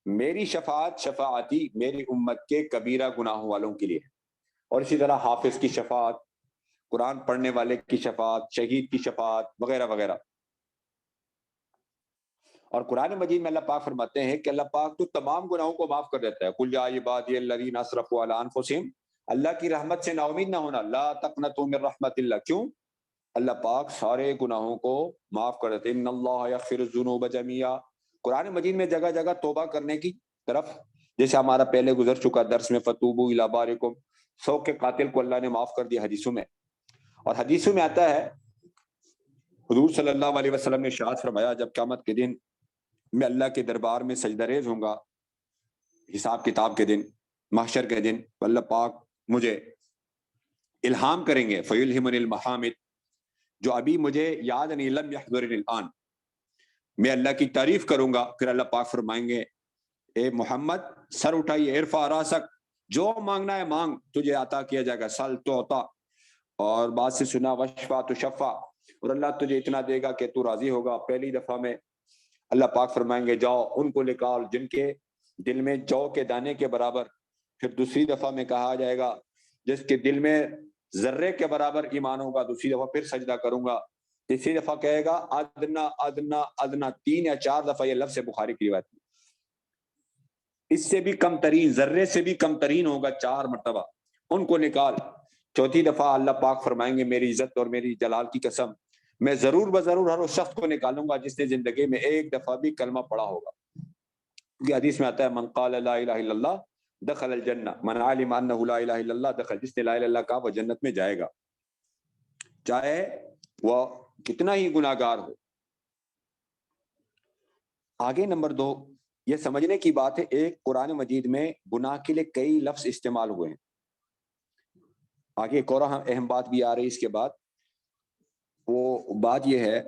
میری شفاعت شفاعتی میری امت کے کبیرہ گناہوں والوں کے لیے، اور اسی طرح حافظ کی شفاعت، قرآن پڑھنے والے کی شفاعت، شہید کی شفاعت وغیرہ وغیرہ۔ اور قرآن مجید میں اللہ پاک فرماتے ہیں کہ اللہ پاک تو تمام گناہوں کو معاف کر دیتا ہے۔ قل یا عبادی الذین اسرفوا علی انفسہم، اللہ کی رحمت سے نا امید نہ ہونا، لا تقنطوا من رحمت اللہ، کیوں؟ اللہ پاک سارے گناہوں کو معاف کر دیتے ہیں۔ ان اللہ یغفر الذنوب جميعا، قرآن مجید میں جگہ جگہ توبہ کرنے کی طرف، جیسے ہمارا پہلے گزر چکا درس میں فتوبوا الی بارئکم، 100 کے قاتل کو اللہ نے معاف کر دیا حدیثوں میں۔ اور حدیثوں میں آتا ہے حضور صلی اللہ علیہ وسلم نے ارشاد فرمایا جب قیامت کے دن میں اللہ کے دربار میں سجدہ ریز ہوں گا، حساب کتاب کے دن، محشر کے دن، اللہ پاک مجھے الہام کریں گے، فیلہمنی المحامد، جو ابھی مجھے یاد نہیں، لم یحضرنی الان، میں اللہ کی تعریف کروں گا، پھر اللہ پاک فرمائیں گے اے محمد سر اٹھائیے، ارفع راسک، جو مانگنا ہے مانگ، تجھے عطا کیا جائے گا، سل تعطا، اور بات سے سنا، وشفع تشفع، اور اللہ تجھے اتنا دے گا کہ تو راضی ہوگا۔ پہلی دفعہ میں اللہ پاک فرمائیں گے جاؤ ان کو نکال جن کے دل میں جو کے دانے کے برابر، پھر دوسری دفعہ میں کہا جائے گا جس کے دل میں ذرے کے برابر ایمان ہوگا، دوسری دفعہ پھر سجدہ کروں گا، تیسری دفعہ کہے گا ادنا ادنا ادنا، 3 یا 4 دفعہ یہ لفظ بخاری کی روایت، اس سے بھی کم ترین، ذرے سے بھی کم ترین ہوگا 4 مرتبہ، ان کو نکال۔ چوتھی دفعہ اللہ پاک فرمائیں گے میری عزت اور میری جلال کی قسم، میں ضرور بضرور ہر اس شخص کو نکالوں گا جس نے زندگی میں ایک دفعہ بھی کلمہ پڑھا ہوگا۔ یہ حدیث میں آتا ہے من قال لا الہ الا اللہ دخل الجنہ، من علم انہ لا الہ الا اللہ دخل، جس نے لا الہ الا اللہ کہا وہ جنت میں جائے گا، چاہے وہ کتنا ہی گناہگار ہو۔ آگے نمبر 2 یہ سمجھنے کی بات ہے، ایک قرآن مجید میں گناہ کے لیے کئی لفظ استعمال ہوئے ہیں۔ آگے ایک اور اہم بات بھی آ رہی ہے اس کے بعد، وہ بات یہ ہے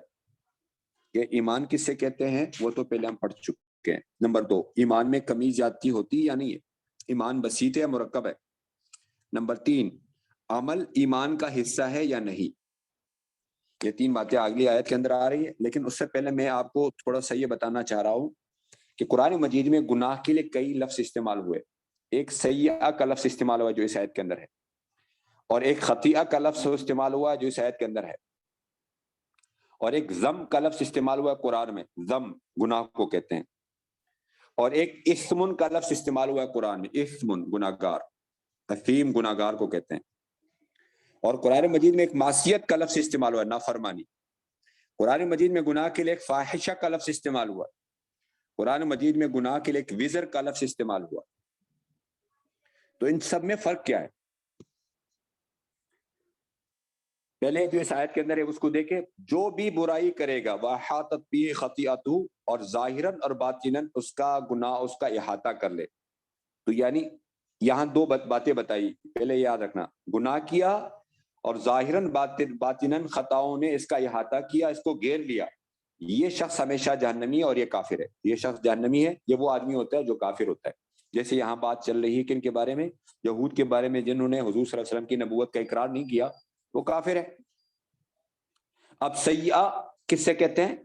کہ ایمان کس سے کہتے ہیں، وہ تو پہلے ہم پڑھ چکے ہیں۔ نمبر 2 ایمان میں کمی زیادتی ہوتی یا نہیں ہے، ایمان بسیط ہے یا مرکب ہے۔ نمبر 3 عمل ایمان کا حصہ ہے یا نہیں۔ یہ 3 باتیں اگلی آیت کے اندر آ رہی ہے، لیکن اس سے پہلے میں آپ کو تھوڑا سا یہ بتانا چاہ رہا ہوں کہ قرآن مجید میں گناہ کے لیے کئی لفظ استعمال ہوئے۔ ایک سیئہ کا لفظ استعمال ہوا جو اس آیت کے اندر ہے، اور ایک خطیئہ کا لفظ استعمال ہوا جو اس آیت کے اندر ہے، اور ایک ذم کا لفظ استعمال ہوا قرآن میں، ذم گناہ کو کہتے ہیں، اور ایک اسم کا لفظ استعمال ہوا ہے قرآن میں، اسم گناہگار، اثیم گناہگار کو کہتے ہیں، اور قرآن مجید میں ایک معصیت کا لفظ استعمال ہوا ہے، نافرمانی۔ قرآن مجید میں گناہ کے لیے ایک فاحشہ کا لفظ استعمال ہوا، قرآن مجید میں گناہ کے لیے ایک وزر کا لفظ استعمال ہوا۔ تو ان سب میں فرق کیا ہے؟ پہلے جو اس آیت کے اندر ہے اس کو دیکھیں، جو بھی برائی کرے گا وَأَحَاطَتْ بِهِ خَطِیئَتُهُ، اور ظاہراً اور باطناً اس کا گناہ اس کا احاطہ کر لے. تو یعنی یہاں دو باتیں بتائی، پہلے یاد رکھنا، گناہ کیا اور ظاہراً باطناً خطاؤں نے اس کا احاطہ کیا، اس کو گھیر لیا، یہ شخص ہمیشہ جہنمی ہے اور یہ کافر ہے. یہ شخص جہنمی ہے، یہ وہ آدمی ہوتا ہے جو کافر ہوتا ہے. جیسے یہاں بات چل رہی ہے کن کے بارے میں؟ یہود کے بارے میں، جنہوں نے حضور صلی اللہ علیہ وسلم کی نبوت کا اقرار نہیں کیا، وہ کافر ہے. اب سیئہ کس سے کہتے ہیں؟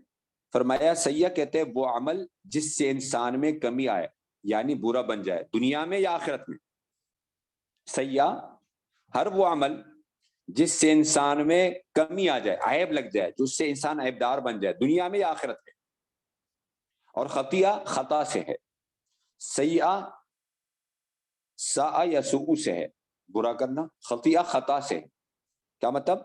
فرمایا سیئہ کہتے ہیں وہ عمل جس سے انسان میں کمی آئے، یعنی برا بن جائے، دنیا میں یا آخرت میں. سیئہ ہر وہ عمل جس سے انسان میں کمی آ جائے، عیب لگ جائے، جس سے انسان عیبدار بن جائے، دنیا میں یا آخرت میں. اور خطیہ خطا سے ہے. سیئہ ساء یا سوء سے ہے، برا کرنا. خطیہ خطا سے. کیا مطلب؟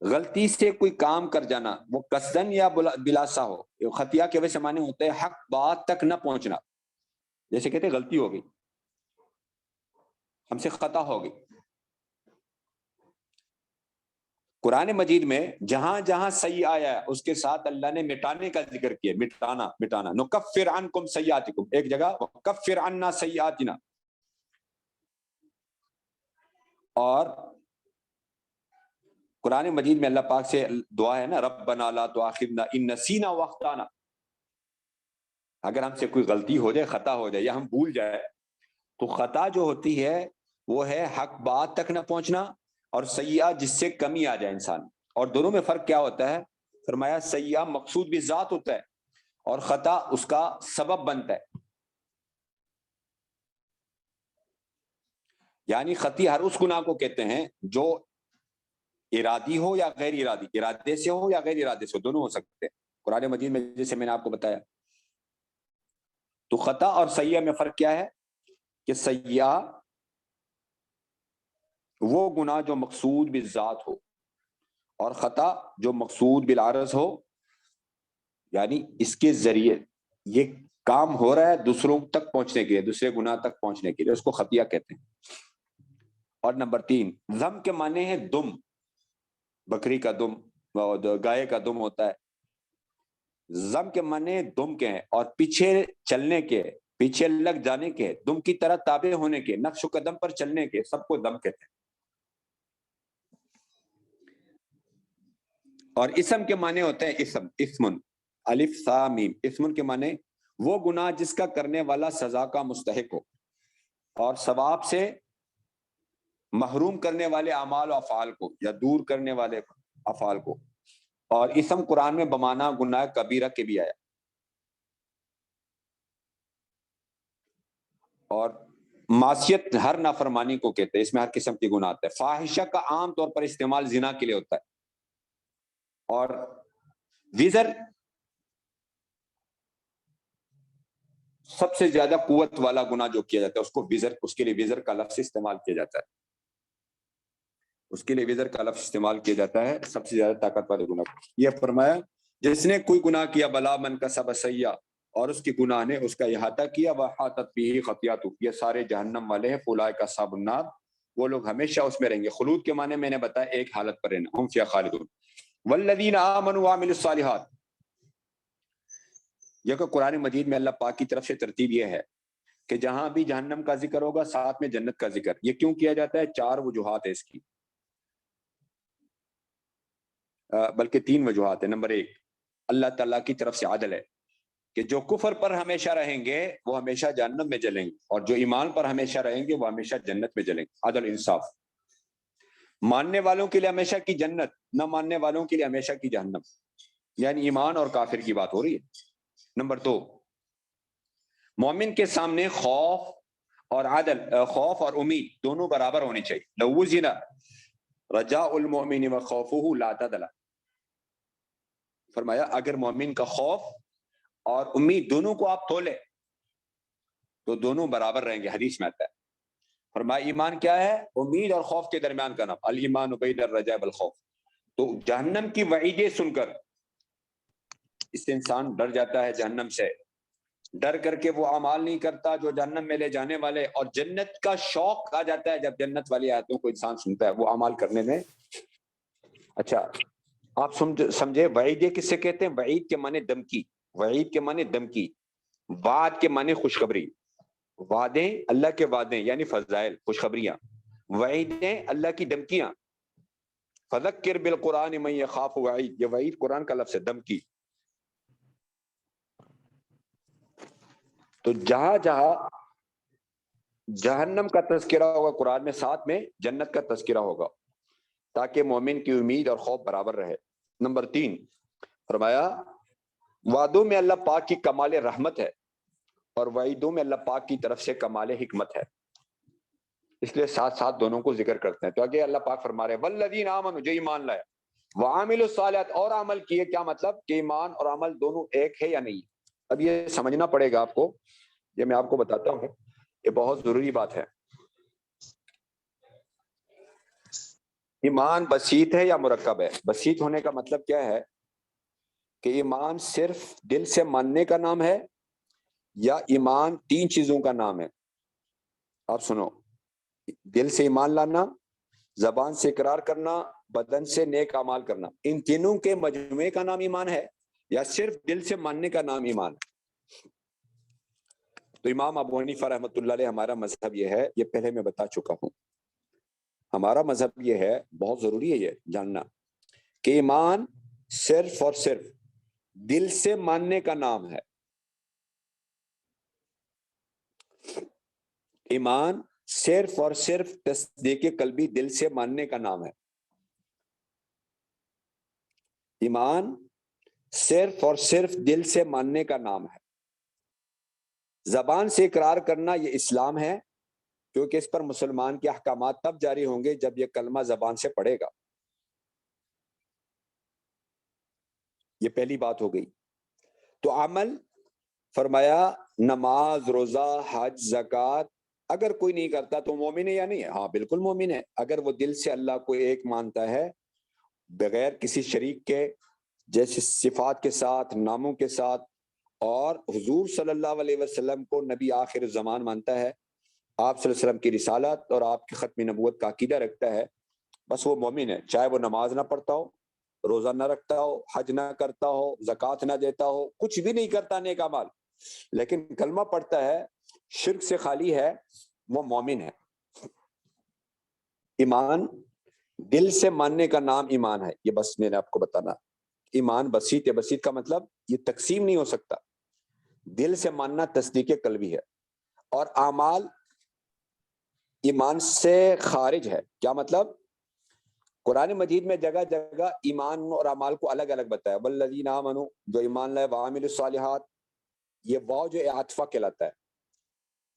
غلطی سے کوئی کام کر جانا، وہ قصدن یا بلاسا ہو. خطیہ کے ویسے معنی ہوتے ہیں حق بات تک نہ پہنچنا. جیسے کہتے ہیں غلطی ہو گئی، ہم سے خطا ہو گئی. قرآن مجید میں جہاں جہاں سیئہ آیا ہے اس کے ساتھ اللہ نے مٹانے کا ذکر کیا. مٹانا. نکفر عنکم سیئاتکم، ایک جگہ وکفر عنا سیئاتنا. اور قرآن مجید میں اللہ پاک سے دعا ہے نا، ربنا لا تؤاخذنا ان نسینا واخطانا. اگر ہم سے کوئی غلطی ہو جائے، خطا ہو جائے یا ہم بھول جائے، تو خطا جو ہوتی ہے وہ ہے حق بات تک نہ پہنچنا، اور سیئہ جس سے کمی آ جائے انسان. اور دونوں میں فرق کیا ہوتا ہے؟ فرمایا سیئہ مقصود بھی ذات ہوتا ہے اور خطا اس کا سبب بنتا ہے. یعنی خطی ہر اس گناہ کو کہتے ہیں جو ارادی ہو یا غیر ارادی، ارادے سے ہو یا غیر ارادے سے ہو، دونوں ہو سکتے ہیں. قرآن مجید میں جیسے میں نے آپ کو بتایا. تو خطا اور سیئہ میں فرق کیا ہے؟ کہ سیئہ وہ گناہ جو مقصود بالذات ہو، اور خطا جو مقصود بالعرض ہو، یعنی اس کے ذریعے یہ کام ہو رہا ہے دوسروں تک پہنچنے کے لیے، دوسرے گناہ تک پہنچنے کے لیے، اس کو خطیہ کہتے ہیں. اور نمبر 3، ذم کے معنی ہے دم. بکری کا دم، گائے کا دم ہوتا ہے. ذم کے معنی دم کے ہیں، اور پیچھے چلنے کے، پیچھے لگ جانے کے، دم کی طرح تابع ہونے کے، نقش و قدم پر چلنے کے، سب کو دم کہتے ہیں. اور اسم کے معنی ہوتے ہیں اسمن، الف سا میم. اسمن کے معنی وہ گناہ جس کا کرنے والا سزا کا مستحق ہو اور ثواب سے محروم کرنے والے اعمال و افعال کو، یا دور کرنے والے افعال کو. اور اسم قرآن میں بمانا گناہ کبیرہ کے بھی آیا. اور معصیت ہر نافرمانی کو کہتے ہیں، اس میں ہر قسم کی گناہ آتا ہے. فاحشہ کا عام طور پر استعمال زنا کے لیے ہوتا ہے. اور وزر سب سے زیادہ قوت والا گناہ جو کیا جاتا ہے اس کو وزر، اس کے لیے وزر کا لفظ استعمال کیا جاتا ہے. اس کے لیے وزر کا لفظ استعمال کیا جاتا ہے، سب سے زیادہ طاقت والے گناہ. یہ فرمایا جس نے کوئی گناہ کیا، بلا من کسب سیئہ، اور اس کی گناہ نے اس کا احاطہ کیا، وحاطت بہ خطیئتہ، یہ سارے جہنم والے ہیں. فاولئک اصحاب النار، وہ لوگ ہمیشہ اس میں رہیں گے. خلود کے معنی میں نے بتایا ایک حالت پر رہنا، ہم فیہا خالدون. والذین آمنوا وعملوا الصالحات، یہ کہ قرآن مجید میں اللہ پاک کی طرف سے ترتیب یہ ہے کہ جہاں بھی جہنم کا ذکر ہوگا ساتھ میں جنت کا ذکر. یہ کیوں کیا جاتا ہے؟ 4 وجوہات ہے اس کی، بلکہ 3 وجوہات ہیں. نمبر 1، اللہ تعالیٰ کی طرف سے عدل ہے کہ جو کفر پر ہمیشہ رہیں گے وہ ہمیشہ جہنم میں جلیں گے، اور جو ایمان پر ہمیشہ رہیں گے وہ ہمیشہ جنت میں جلیں گے. عدل انصاف. ماننے والوں کے لیے ہمیشہ کی جنت، نہ ماننے والوں کے لیے ہمیشہ کی جہنم. یعنی ایمان اور کافر کی بات ہو رہی ہے. نمبر 2، مومن کے سامنے خوف اور عدل، خوف اور امید دونوں برابر ہونی چاہیے. لو وزن رجاء المؤمن وخوفه لا تعدل، فرمایا اگر مومن کا خوف اور امید دونوں کو آپ تولے تو دونوں برابر رہیں گے. حدیث میں آتا ہے. فرمایا ایمان کیا ہے؟ امید اور خوف کے درمیان کا نام، الایمان بین الرجاء والخوف. تو جہنم کی وعیدیں سن کر اس سے انسان ڈر جاتا ہے جہنم سے، ڈر کر کے وہ اعمال نہیں کرتا جو جہنم میں لے جانے والے، اور جنت کا شوق آ جاتا ہے جب جنت والی آیتوں کو انسان سنتا ہے، وہ اعمال کرنے میں اچھا آپ سمجھے وعید کس سے کہتے ہیں؟ وعید کے معنی دمکی، وعید کے معنی دمکی، وعد کے معنی خوشخبری، وعدیں اللہ کے وعدے یعنی فضائل خوشخبریاں، وعیدیں اللہ کی دمکیاں، فذکر بالقرآن من یخاف وعید، یہ وعید قرآن کا لفظ ہے، دمکی۔ تو جہاں جہاں جہنم کا تذکرہ ہوگا قرآن میں، ساتھ میں جنت کا تذکرہ ہوگا، تاکہ مومن کی امید اور خوف برابر رہے۔ نمبر 3 فرمایا وعدوں میں اللہ پاک کی کمال رحمت ہے اور وعیدوں میں اللہ پاک کی طرف سے کمال حکمت ہے، اس لیے ساتھ ساتھ دونوں کو ذکر کرتے ہیں۔ تو آگے اللہ پاک فرما رہے ہیں والذین آمنوا، جو ایمان لائے، وعاملوا الصالحات، اور عمل کیے، کیا مطلب کہ ایمان اور عمل دونوں ایک ہے یا نہیں؟ اب یہ سمجھنا پڑے گا آپ کو، یہ میں آپ کو بتاتا ہوں، یہ بہت ضروری بات ہے۔ ایمان بسیط ہے یا مرکب ہے؟ بسیط ہونے کا مطلب کیا ہے کہ ایمان صرف دل سے ماننے کا نام ہے یا ایمان 3 چیزوں کا نام ہے؟ آپ سنو، دل سے ایمان لانا، زبان سے اقرار کرنا، بدن سے نیک اعمال کرنا، ان تینوں کے مجموعے کا نام ایمان ہے یا صرف دل سے ماننے کا نام ایمان ہے؟ تو امام ابو حنیفہ رحمۃ اللہ علیہ ہمارا مذہب یہ ہے، یہ پہلے میں بتا چکا ہوں، ہمارا مذہب یہ ہے، بہت ضروری ہے یہ جاننا، کہ ایمان صرف اور صرف دل سے ماننے کا نام ہے۔ ایمان صرف اور صرف تصدیق قلبی دل سے ماننے کا نام ہے۔ ایمان صرف اور صرف دل سے ماننے کا نام ہے۔ زبان سے اقرار کرنا یہ اسلام ہے، کیونکہ اس پر مسلمان کے احکامات تب جاری ہوں گے جب یہ کلمہ زبان سے پڑھے گا۔ یہ پہلی بات ہو گئی۔ تو عمل فرمایا نماز، روزہ، حج، زکوٰۃ اگر کوئی نہیں کرتا تو مومن ہے یا نہیں ہے؟ ہاں بالکل مومن ہے، اگر وہ دل سے اللہ کو ایک مانتا ہے بغیر کسی شریک کے، جیسے صفات کے ساتھ، ناموں کے ساتھ، اور حضور صلی اللہ علیہ وسلم کو نبی آخر الزمان مانتا ہے، آپ صلی اللہ علیہ وسلم کی رسالت اور آپ کی ختم نبوت کا عقیدہ رکھتا ہے، بس وہ مومن ہے، چاہے وہ نماز نہ پڑھتا ہو، روزہ نہ رکھتا ہو، حج نہ کرتا ہو، زکوٰۃ نہ دیتا ہو، کچھ بھی نہیں کرتا نیک اعمال، لیکن کلمہ پڑھتا ہے، شرک سے خالی ہے، وہ مومن ہے۔ ایمان دل سے ماننے کا نام ایمان ہے، یہ بس میں نے آپ کو بتانا۔ ایمان بسیط ہے، بسیط کا مطلب یہ تقسیم نہیں ہو سکتا، دل سے ماننا تصدیق قلبی ہے، اور اعمال ایمان سے خارج ہے۔ کیا مطلب؟ قرآن مجید میں جگہ جگہ ایمان اور اعمال کو الگ الگ بتایا، والذین آمنوا، جو ایمان لائے، وعاملوا الصالحات، یہ واو جو عاطفہ کہلاتا ہے۔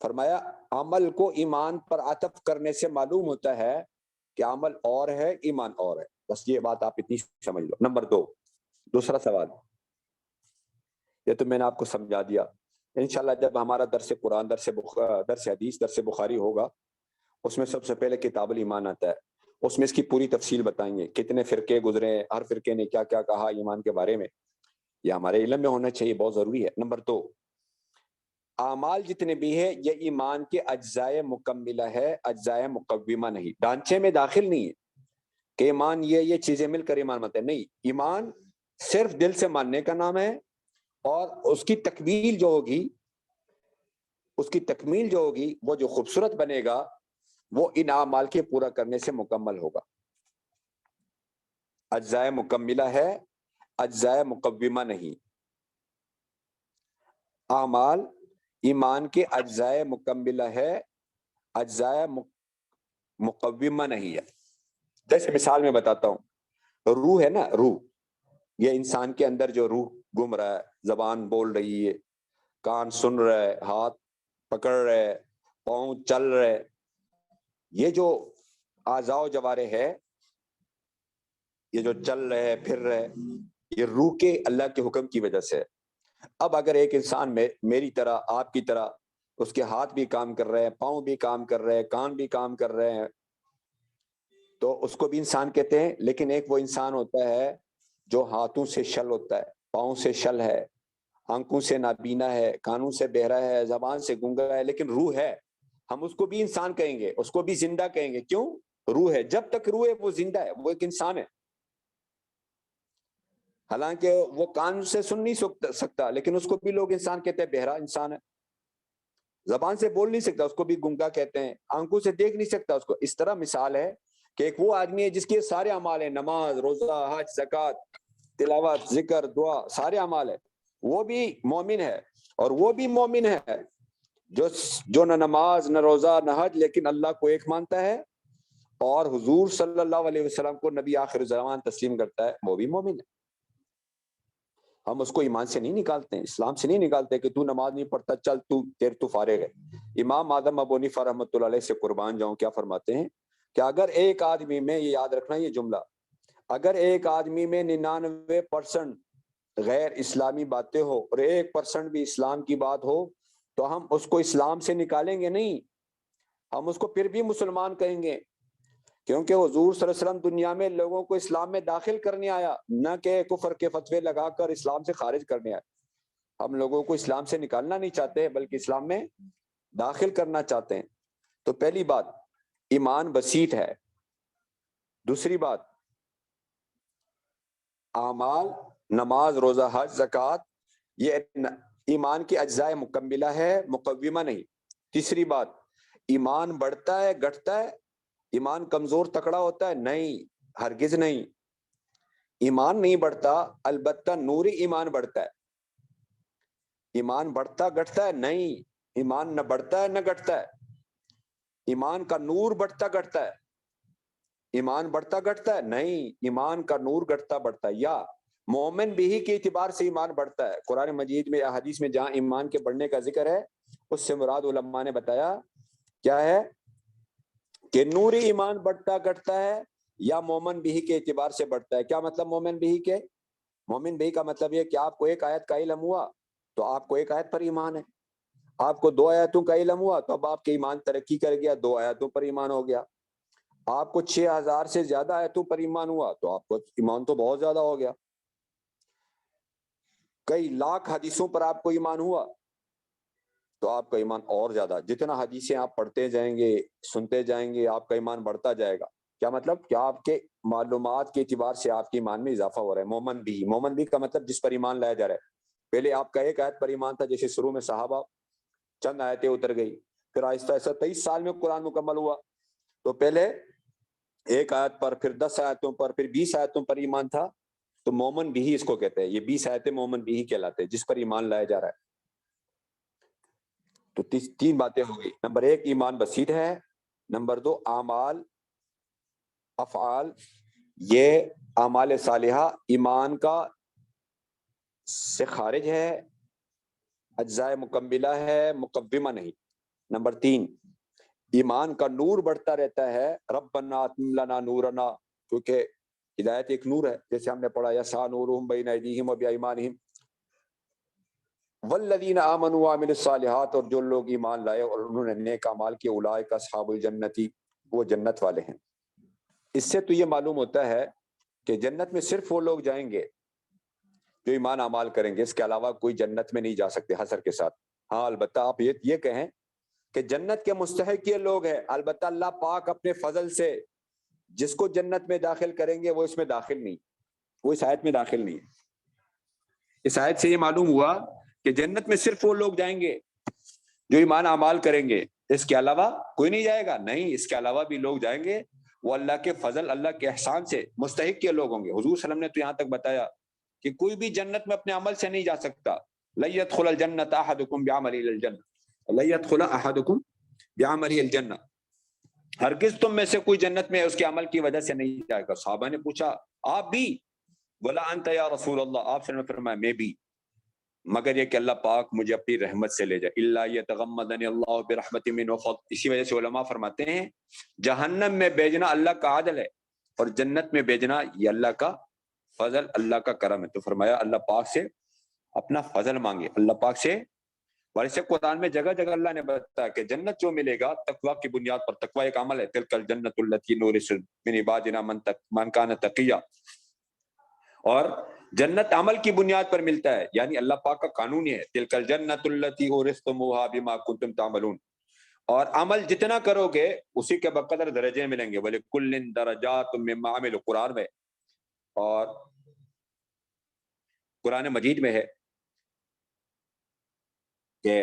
فرمایا عمل کو ایمان پر عطف کرنے سے معلوم ہوتا ہے کہ عمل اور ہے، ایمان اور ہے، بس یہ بات آپ اتنی سمجھ لو۔ نمبر 2 دوسرا سوال، یہ تو میں نے آپ کو سمجھا دیا، انشاءاللہ جب ہمارا درس قرآن، درس حدیث، درس بخاری ہوگا، اس میں سب سے پہلے کتاب الایمان آتا ہے، اس میں اس کی پوری تفصیل بتائیں گے، کتنے فرقے گزرے ہیں، ہر فرقے نے کیا کیا کہا ایمان کے بارے میں، یہ ہمارے علم میں ہونا چاہیے، بہت ضروری ہے۔ نمبر 2 اعمال جتنے بھی ہیں یہ ایمان کے اجزائے مکملہ ہے، اجزائے مقومہ نہیں، ڈھانچے میں داخل نہیں ہے کہ ایمان یہ چیزیں مل کر ایمان بنتے ہیں، نہیں، ایمان صرف دل سے ماننے کا نام ہے، اور اس کی تکمیل جو ہوگی، وہ جو خوبصورت بنے گا، وہ ان اعمال کے پورا کرنے سے مکمل ہوگا۔ اجزائے مکملہ ہے، اجزائے مقومہ نہیں۔ اعمال ایمان کے اجزائے مکملہ ہے، اجزائے مقومہ نہیں ہے۔ جیسے مثال میں بتاتا ہوں، روح ہے نا، روح، یہ انسان کے اندر جو روح گم رہا ہے، زبان بول رہی ہے، کان سن رہا ہے، ہاتھ پکڑ رہے، پاؤں چل رہے، یہ جو اعضاء و جوارح ہے، یہ جو چل رہے پھر رہے، یہ روح کے اللہ کے حکم کی وجہ سے۔ اب اگر ایک انسان میں میری طرح، آپ کی طرح، اس کے ہاتھ بھی کام کر رہے ہیں، پاؤں بھی کام کر رہے ہیں، کان بھی کام کر رہے ہیں، تو اس کو بھی انسان کہتے ہیں۔ لیکن ایک وہ انسان ہوتا ہے جو ہاتھوں سے شل ہوتا ہے، پاؤں سے شل ہے، آنکھوں سے نابینا ہے، کانوں سے بہرا ہے، زبان سے گونگا ہے، لیکن روح ہے، ہم اس کو بھی انسان کہیں گے، اس کو بھی زندہ کہیں گے۔ کیوں؟ روح ہے، جب تک روح ہے وہ زندہ ہے، وہ ایک انسان ہے۔ حالانکہ وہ کان سے سن نہیں سکتا، لیکن اس کو بھی لوگ انسان کہتے ہیں، بہرا انسان ہے، زبان سے بول نہیں سکتا، اس کو بھی گنگا کہتے ہیں، آنکھوں سے دیکھ نہیں سکتا اس کو۔ اس طرح مثال ہے کہ ایک وہ آدمی ہے جس کے سارے اعمال ہیں، نماز، روزہ، حج، زکوٰۃ، تلاوت، ذکر، دعا، سارے اعمال ہے، وہ بھی مومن ہے، اور وہ بھی مومن ہے جو نہ نماز، نہ روزہ، نہ حج، لیکن اللہ کو ایک مانتا ہے اور حضور صلی اللہ علیہ وسلم کو نبی آخر الزمان تسلیم کرتا ہے، وہ بھی مومن ہے۔ ہم اس کو ایمان سے نہیں نکالتے ہیں، اسلام سے نہیں نکالتے کہ تو نماز نہیں پڑھتا، چل تو فارغ ہے۔ امام آدم ابو حنیفہ رحمۃ اللہ علیہ سے قربان جاؤں، کیا فرماتے ہیں کہ اگر ایک آدمی میں، یہ یاد رکھنا یہ جملہ، اگر ایک آدمی میں 99% غیر اسلامی باتیں ہو اور 1% بھی اسلام کی بات ہو، تو ہم اس کو اسلام سے نکالیں گے نہیں، ہم اس کو پھر بھی مسلمان کہیں گے، کیونکہ حضور صلی اللہ علیہ وسلم دنیا میں لوگوں کو اسلام میں داخل کرنے آیا، نہ کہ کفر کے فتوے لگا کر اسلام سے خارج کرنے آیا۔ ہم لوگوں کو اسلام سے نکالنا نہیں چاہتے، بلکہ اسلام میں داخل کرنا چاہتے ہیں۔ تو پہلی بات، ایمان بسیط ہے۔ دوسری بات، اعمال، نماز، روزہ، حج، زکوٰۃ، یہ ایمان کی اجزاء مکملہ ہے، مقومہ نہیں۔ تیسری بات، ایمان بڑھتا ہے، گھٹتا ہے، ایمان کمزور تکڑا ہوتا ہے؟ نہیں، ہرگز نہیں، ایمان نہیں بڑھتا، البتہ نوری ایمان بڑھتا ہے۔ ایمان بڑھتا گھٹتا ہے؟ نہیں، ایمان نہ بڑھتا ہے نہ گھٹتا ہے، ایمان کا نور بڑھتا گھٹتا ہے۔ ایمان بڑھتا گھٹتا ہے؟ نہیں، ایمان کا نور گھٹتا بڑھتا ہے۔ یا مومن بھی کے اعتبار سے ایمان بڑھتا ہے۔ قرآن مجید میں، احادیث میں جہاں ایمان کے بڑھنے کا ذکر ہے، اس سے مراد علماء نے بتایا کیا ہے کہ نوری ایمان بڑھتا گھٹتا ہے یا مومن بھی کے اعتبار سے بڑھتا ہے۔ کیا مطلب مومن بھی کے؟ مومن بھی کا مطلب یہ کہ آپ کو ایک آیت کا علم ہوا تو آپ کو ایک آیت پر ایمان ہے، آپ کو 2 آیتوں کا علم ہوا تو اب آپ کے ایمان ترقی کر گیا، 2 آیتوں پر ایمان ہو گیا۔ آپ کو 6000 سے زیادہ آیتوں پر ایمان ہوا تو آپ کو ایمان تو بہت زیادہ ہو گیا۔ کئی لاکھ حدیثوں پر آپ کو ایمان ہوا تو آپ کا ایمان اور زیادہ، جتنا حدیثیں آپ پڑھتے جائیں گے، سنتے جائیں گے، آپ کا ایمان بڑھتا جائے گا۔ کیا مطلب؟ کہ آپ کے معلومات کے اعتبار سے آپ کے ایمان میں اضافہ ہو رہا ہے۔ مومن بھی کا مطلب جس پر ایمان لایا جا رہا ہے۔ پہلے آپ کا ایک آیت پر ایمان تھا، جیسے شروع میں صحابہ چند آیتیں اتر گئی، پھر آہستہ آہستہ 23 سال میں قرآن مکمل ہوا، تو پہلے ایک آیت پر، پھر 10 آیتوں پر، پھر 20 آیتوں پر ایمان تھا، تو مومن بھی اس کو کہتے ہیں۔ یہ 20 آیتیں مومن بھی کہلاتے ہیں، جس پر ایمان لایا جا رہا ہے۔ تو 3 باتیں ہو گئی۔ نمبر 1، ایمان بسیط ہے۔ نمبر 2، اعمال، افعال، یہ اعمال صالحہ ایمان کا سے خارج ہے، اجزاء مکملہ ہے، مقومہ نہیں۔ نمبر 3، ایمان کا نور بڑھتا رہتا ہے، ربنا اتمم لنا نورنا، کیونکہ ہدایت ایک نور ہے، جیسے ہم نے پڑھا یسعی نورہم بین ایدیہم وبایمانہم والذین آمنوا وعملوا الصالحات، اور جو لوگ ایمان لائے اور انہوں نے نیک اعمال کیے، اولئک اصحاب الجنتی، وہ جنت والے ہیں۔ اس سے تو یہ معلوم ہوتا ہے کہ جنت میں صرف وہ لوگ جائیں گے جو ایمان اعمال کریں گے، اس کے علاوہ کوئی جنت میں نہیں جا سکتے حصر کے ساتھ۔ ہاں البتہ آپ یہ کہیں کہ جنت کے مستحق یہ لوگ ہیں، البتہ اللہ پاک اپنے فضل سے جس کو جنت میں داخل کریں گے وہ اس میں داخل نہیں، وہ اس آیت میں داخل نہیں ہے۔ اس آیت سے یہ معلوم ہوا کہ جنت میں صرف وہ لوگ جائیں گے جو ایمان اعمال کریں گے، اس کے علاوہ کوئی نہیں جائے گا۔ نہیں، اس کے علاوہ بھی لوگ جائیں گے، وہ اللہ کے فضل، اللہ کے احسان سے مستحق کے لوگ ہوں گے۔ حضور صلی اللہ علیہ وسلم نے تو یہاں تک بتایا کہ کوئی بھی جنت میں اپنے عمل سے نہیں جا سکتا۔ لن يدخل الجنۃ احدکم بعملہ الجنہ، لن يدخل احدکم بعملہ الجنہ، ہرگز تم میں سے کوئی جنت میں اس کے عمل کی وجہ سے نہیں جائے گا۔ صحابہ نے پوچھا آپ بھی؟ بولا انت یا رسول اللہ، آپ نے فرمایا میں بھی، مگر یہ کہ اللہ پاک مجھے اپنی رحمت سے لے جائے، الا یتغمدنی اللہ برحمت من وفضل۔ اسی وجہ سے علماء فرماتے ہیں جہنم میں بھیجنا اللہ کا عدل ہے اور جنت میں بھیجنا یہ اللہ کا فضل، اللہ کا کرم ہے۔ تو فرمایا اللہ پاک سے اپنا فضل مانگے، اللہ پاک سے۔ اور اسے قرآن میں جگہ جگہ اللہ نے بتایا کہ جنت جو ملے گا تقوی کی بنیاد پر، تقوی ایک عمل ہے، تلک الجنت التی نورث من عبادنا من کان تقیا، اور جنت عمل کی بنیاد پر ملتا ہے، یعنی اللہ پاک کا قانون ہے تلک الجنت التی اورثتموها بما کنتم تعملون، اور عمل جتنا کرو گے اسی کے بقدر درجے ملیں گے، وَلِكُلٍّ دَرَجَاتٌ مِّمَّا عَمِلُوا، قرآن میں۔ اور قرآن مجید میں ہے کہ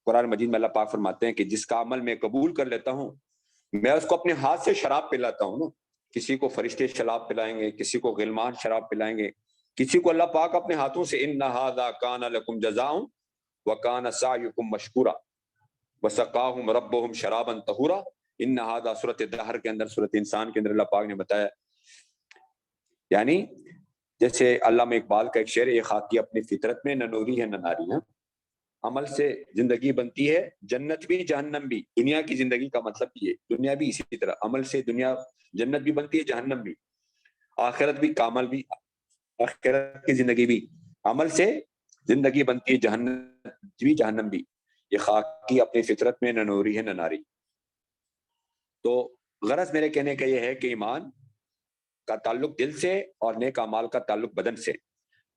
قرآن مجید میں اللہ پاک فرماتے ہیں کہ جس کا عمل میں قبول کر لیتا ہوں میں اس کو اپنے ہاتھ سے شراب پلاتا ہوں نا. کسی کو فرشتے شراب پلائیں گے, کسی کو غلمان شراب پلائیں گے, کسی کو اللہ پاک اپنے ہاتھوں سے ان ھذا کان لکم جزاء وکان سعیکم مشکورا وسقاہم ربہم شرابا طہورا. ان ھذا سورۃ الدہر کے اندر, سورۃ انسان کے اندر اللہ پاک نے بتایا, یعنی جیسے علامہ اقبال کا ایک شعر ہے, یہ خاکی اپنی فطرت میں نہ نوری ہے نہ ناری ہے. عمل سے زندگی بنتی ہے, جنت بھی جہنم بھی. دنیا کی زندگی کا مطلب یہ, دنیا بھی اسی طرح عمل سے دنیا جنت بھی بنتی ہے, جہنم بھی, آخرت بھی, کامل بھی, آخرت کی زندگی بھی. عمل سے زندگی بنتی ہے, جہنم بھی. یہ خاکی اپنی فطرت میں نہ نوری ہے نہ ناری. تو غرض میرے کہنے کا یہ ہے کہ ایمان کا تعلق دل سے اور نیک اعمال کا تعلق بدن سے.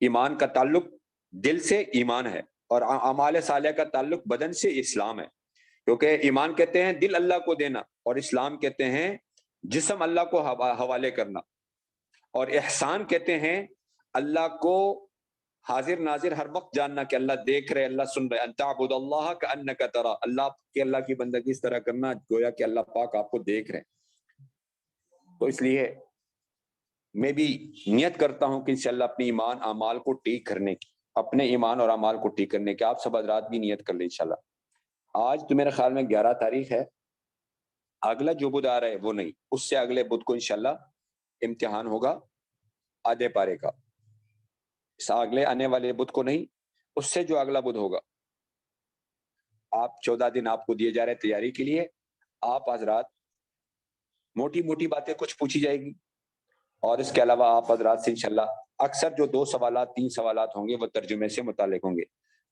ایمان کا تعلق دل سے ایمان ہے, اور اعمال صالحہ کا تعلق بدن سے اسلام ہے. کیونکہ ایمان کہتے ہیں دل اللہ کو دینا, اور اسلام کہتے ہیں جسم اللہ کو حوالے کرنا, اور احسان کہتے ہیں اللہ کو حاضر ناظر ہر وقت جاننا کہ اللہ دیکھ رہے, اللہ سن رہے. ان تعبد اللہ کأنک ترى, اللہ کی بندگی اس طرح کرنا گویا کہ اللہ پاک آپ کو دیکھ رہے. تو اس لیے میں بھی نیت کرتا ہوں کہ انشاءاللہ اپنی ایمان اعمال کو ٹھیک کرنے کی, اپنے ایمان اور اعمال کو ٹھیک کرنے کی. آپ سب حضرات بھی نیت کر لیں انشاءاللہ. آج تو میرے خیال میں 11 تاریخ ہے, اگلا جو بدھ آ رہا ہے وہ نہیں, اس سے اگلے بدھ کو انشاءاللہ امتحان ہوگا آدھے پارے کا. اس اگلے آنے والے بدھ کو نہیں, اس سے جو اگلا بدھ ہوگا. آپ 14 دن آپ کو دیے جا رہے ہیں تیاری کے لیے. آپ حضرات موٹی موٹی باتیں کچھ پوچھی جائے گی, اور اس کے علاوہ آپ حضرات سے انشاءاللہ اکثر جو 2 سوالات 3 سوالات ہوں گے وہ ترجمے سے متعلق ہوں گے.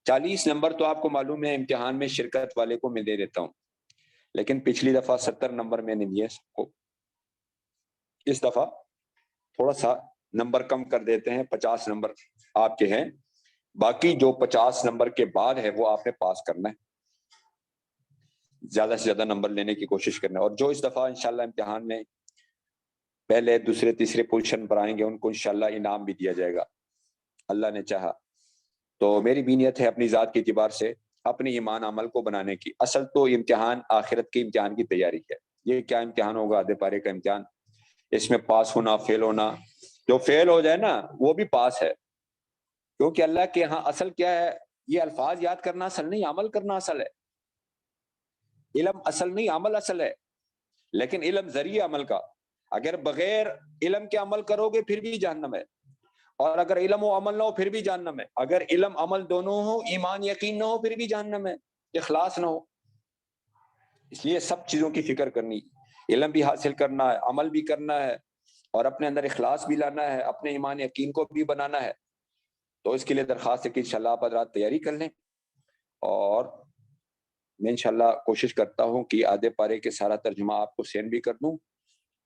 40 نمبر تو آپ کو معلوم ہے امتحان میں شرکت والے کو میں دے دیتا ہوں, لیکن پچھلی دفعہ 70 نمبر میں نے دیے سب کو. اس دفعہ تھوڑا سا نمبر کم کر دیتے ہیں, 50 نمبر آپ کے ہیں, باقی جو 50 نمبر کے بعد ہے وہ آپ نے پاس کرنا ہے, زیادہ سے زیادہ نمبر لینے کی کوشش کرنا ہے. اور جو اس دفعہ انشاءاللہ امتحان میں پہلے دوسرے تیسرے پوزیشن پر آئیں گے ان کو انشاءاللہ انعام بھی دیا جائے گا اللہ نے چاہا. تو میری بھی نیت ہے اپنی ذات کے اعتبار سے اپنے ایمان عمل کو بنانے کی. اصل تو امتحان آخرت کے امتحان کی تیاری ہے. یہ کیا امتحان ہوگا, آدھے پارے کا امتحان, اس میں پاس ہونا فیل ہونا. جو فیل ہو جائے نا وہ بھی پاس ہے, کیونکہ اللہ کے ہاں اصل کیا ہے, یہ الفاظ یاد کرنا اصل نہیں, عمل کرنا اصل ہے. علم اصل نہیں, عمل اصل ہے. لیکن علم ذریعہ عمل کا, اگر بغیر علم کے عمل کرو گے پھر بھی جہنم ہے, اور اگر علم و عمل نہ ہو پھر بھی جہنم ہے. اگر علم عمل دونوں ہو, ایمان یقین نہ ہو پھر بھی جہنم ہے, اخلاص نہ ہو. اس لیے سب چیزوں کی فکر کرنی, علم بھی حاصل کرنا ہے, عمل بھی کرنا ہے, اور اپنے اندر اخلاص بھی لانا ہے, اپنے ایمان یقین کو بھی بنانا ہے. تو اس کے لیے درخواست ہے کہ انشاءاللہ آپ حضرات تیاری کر لیں, اور میں انشاءاللہ کوشش کرتا ہوں کہ آدھے پارے کے سارا ترجمہ آپ کو سینڈ بھی کر دوں,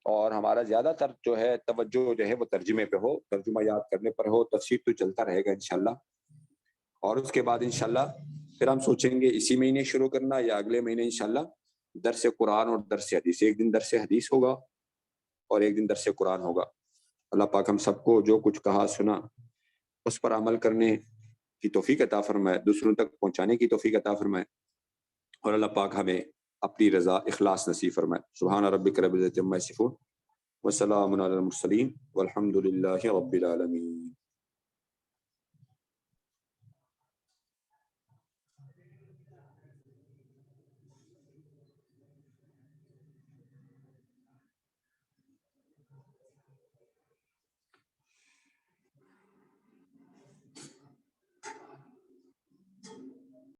اور ہمارا زیادہ تر جو ہے توجہ جو ہے وہ ترجمے پہ ہو, ترجمہ یاد کرنے پر ہو. تفسیر تو چلتا رہے گا انشاءاللہ, اور اس کے بعد انشاءاللہ پھر ہم سوچیں گے اسی مہینے شروع کرنا یا اگلے مہینے انشاءاللہ درس قرآن اور درس حدیث. ایک دن درس حدیث ہوگا اور ایک دن درس قرآن ہوگا. اللہ پاک ہم سب کو جو کچھ کہا سنا اس پر عمل کرنے کی توفیق عطا فرمائے, دوسروں تک پہنچانے کی توفیق عطا فرمائے, اور اللہ پاک ہمیں اپنی رضا اخلاص نصیب فرمائے. سبحان ربک رب العزۃ عما یصفون وسلام علی المرسلین والحمد للہ رب العالمین.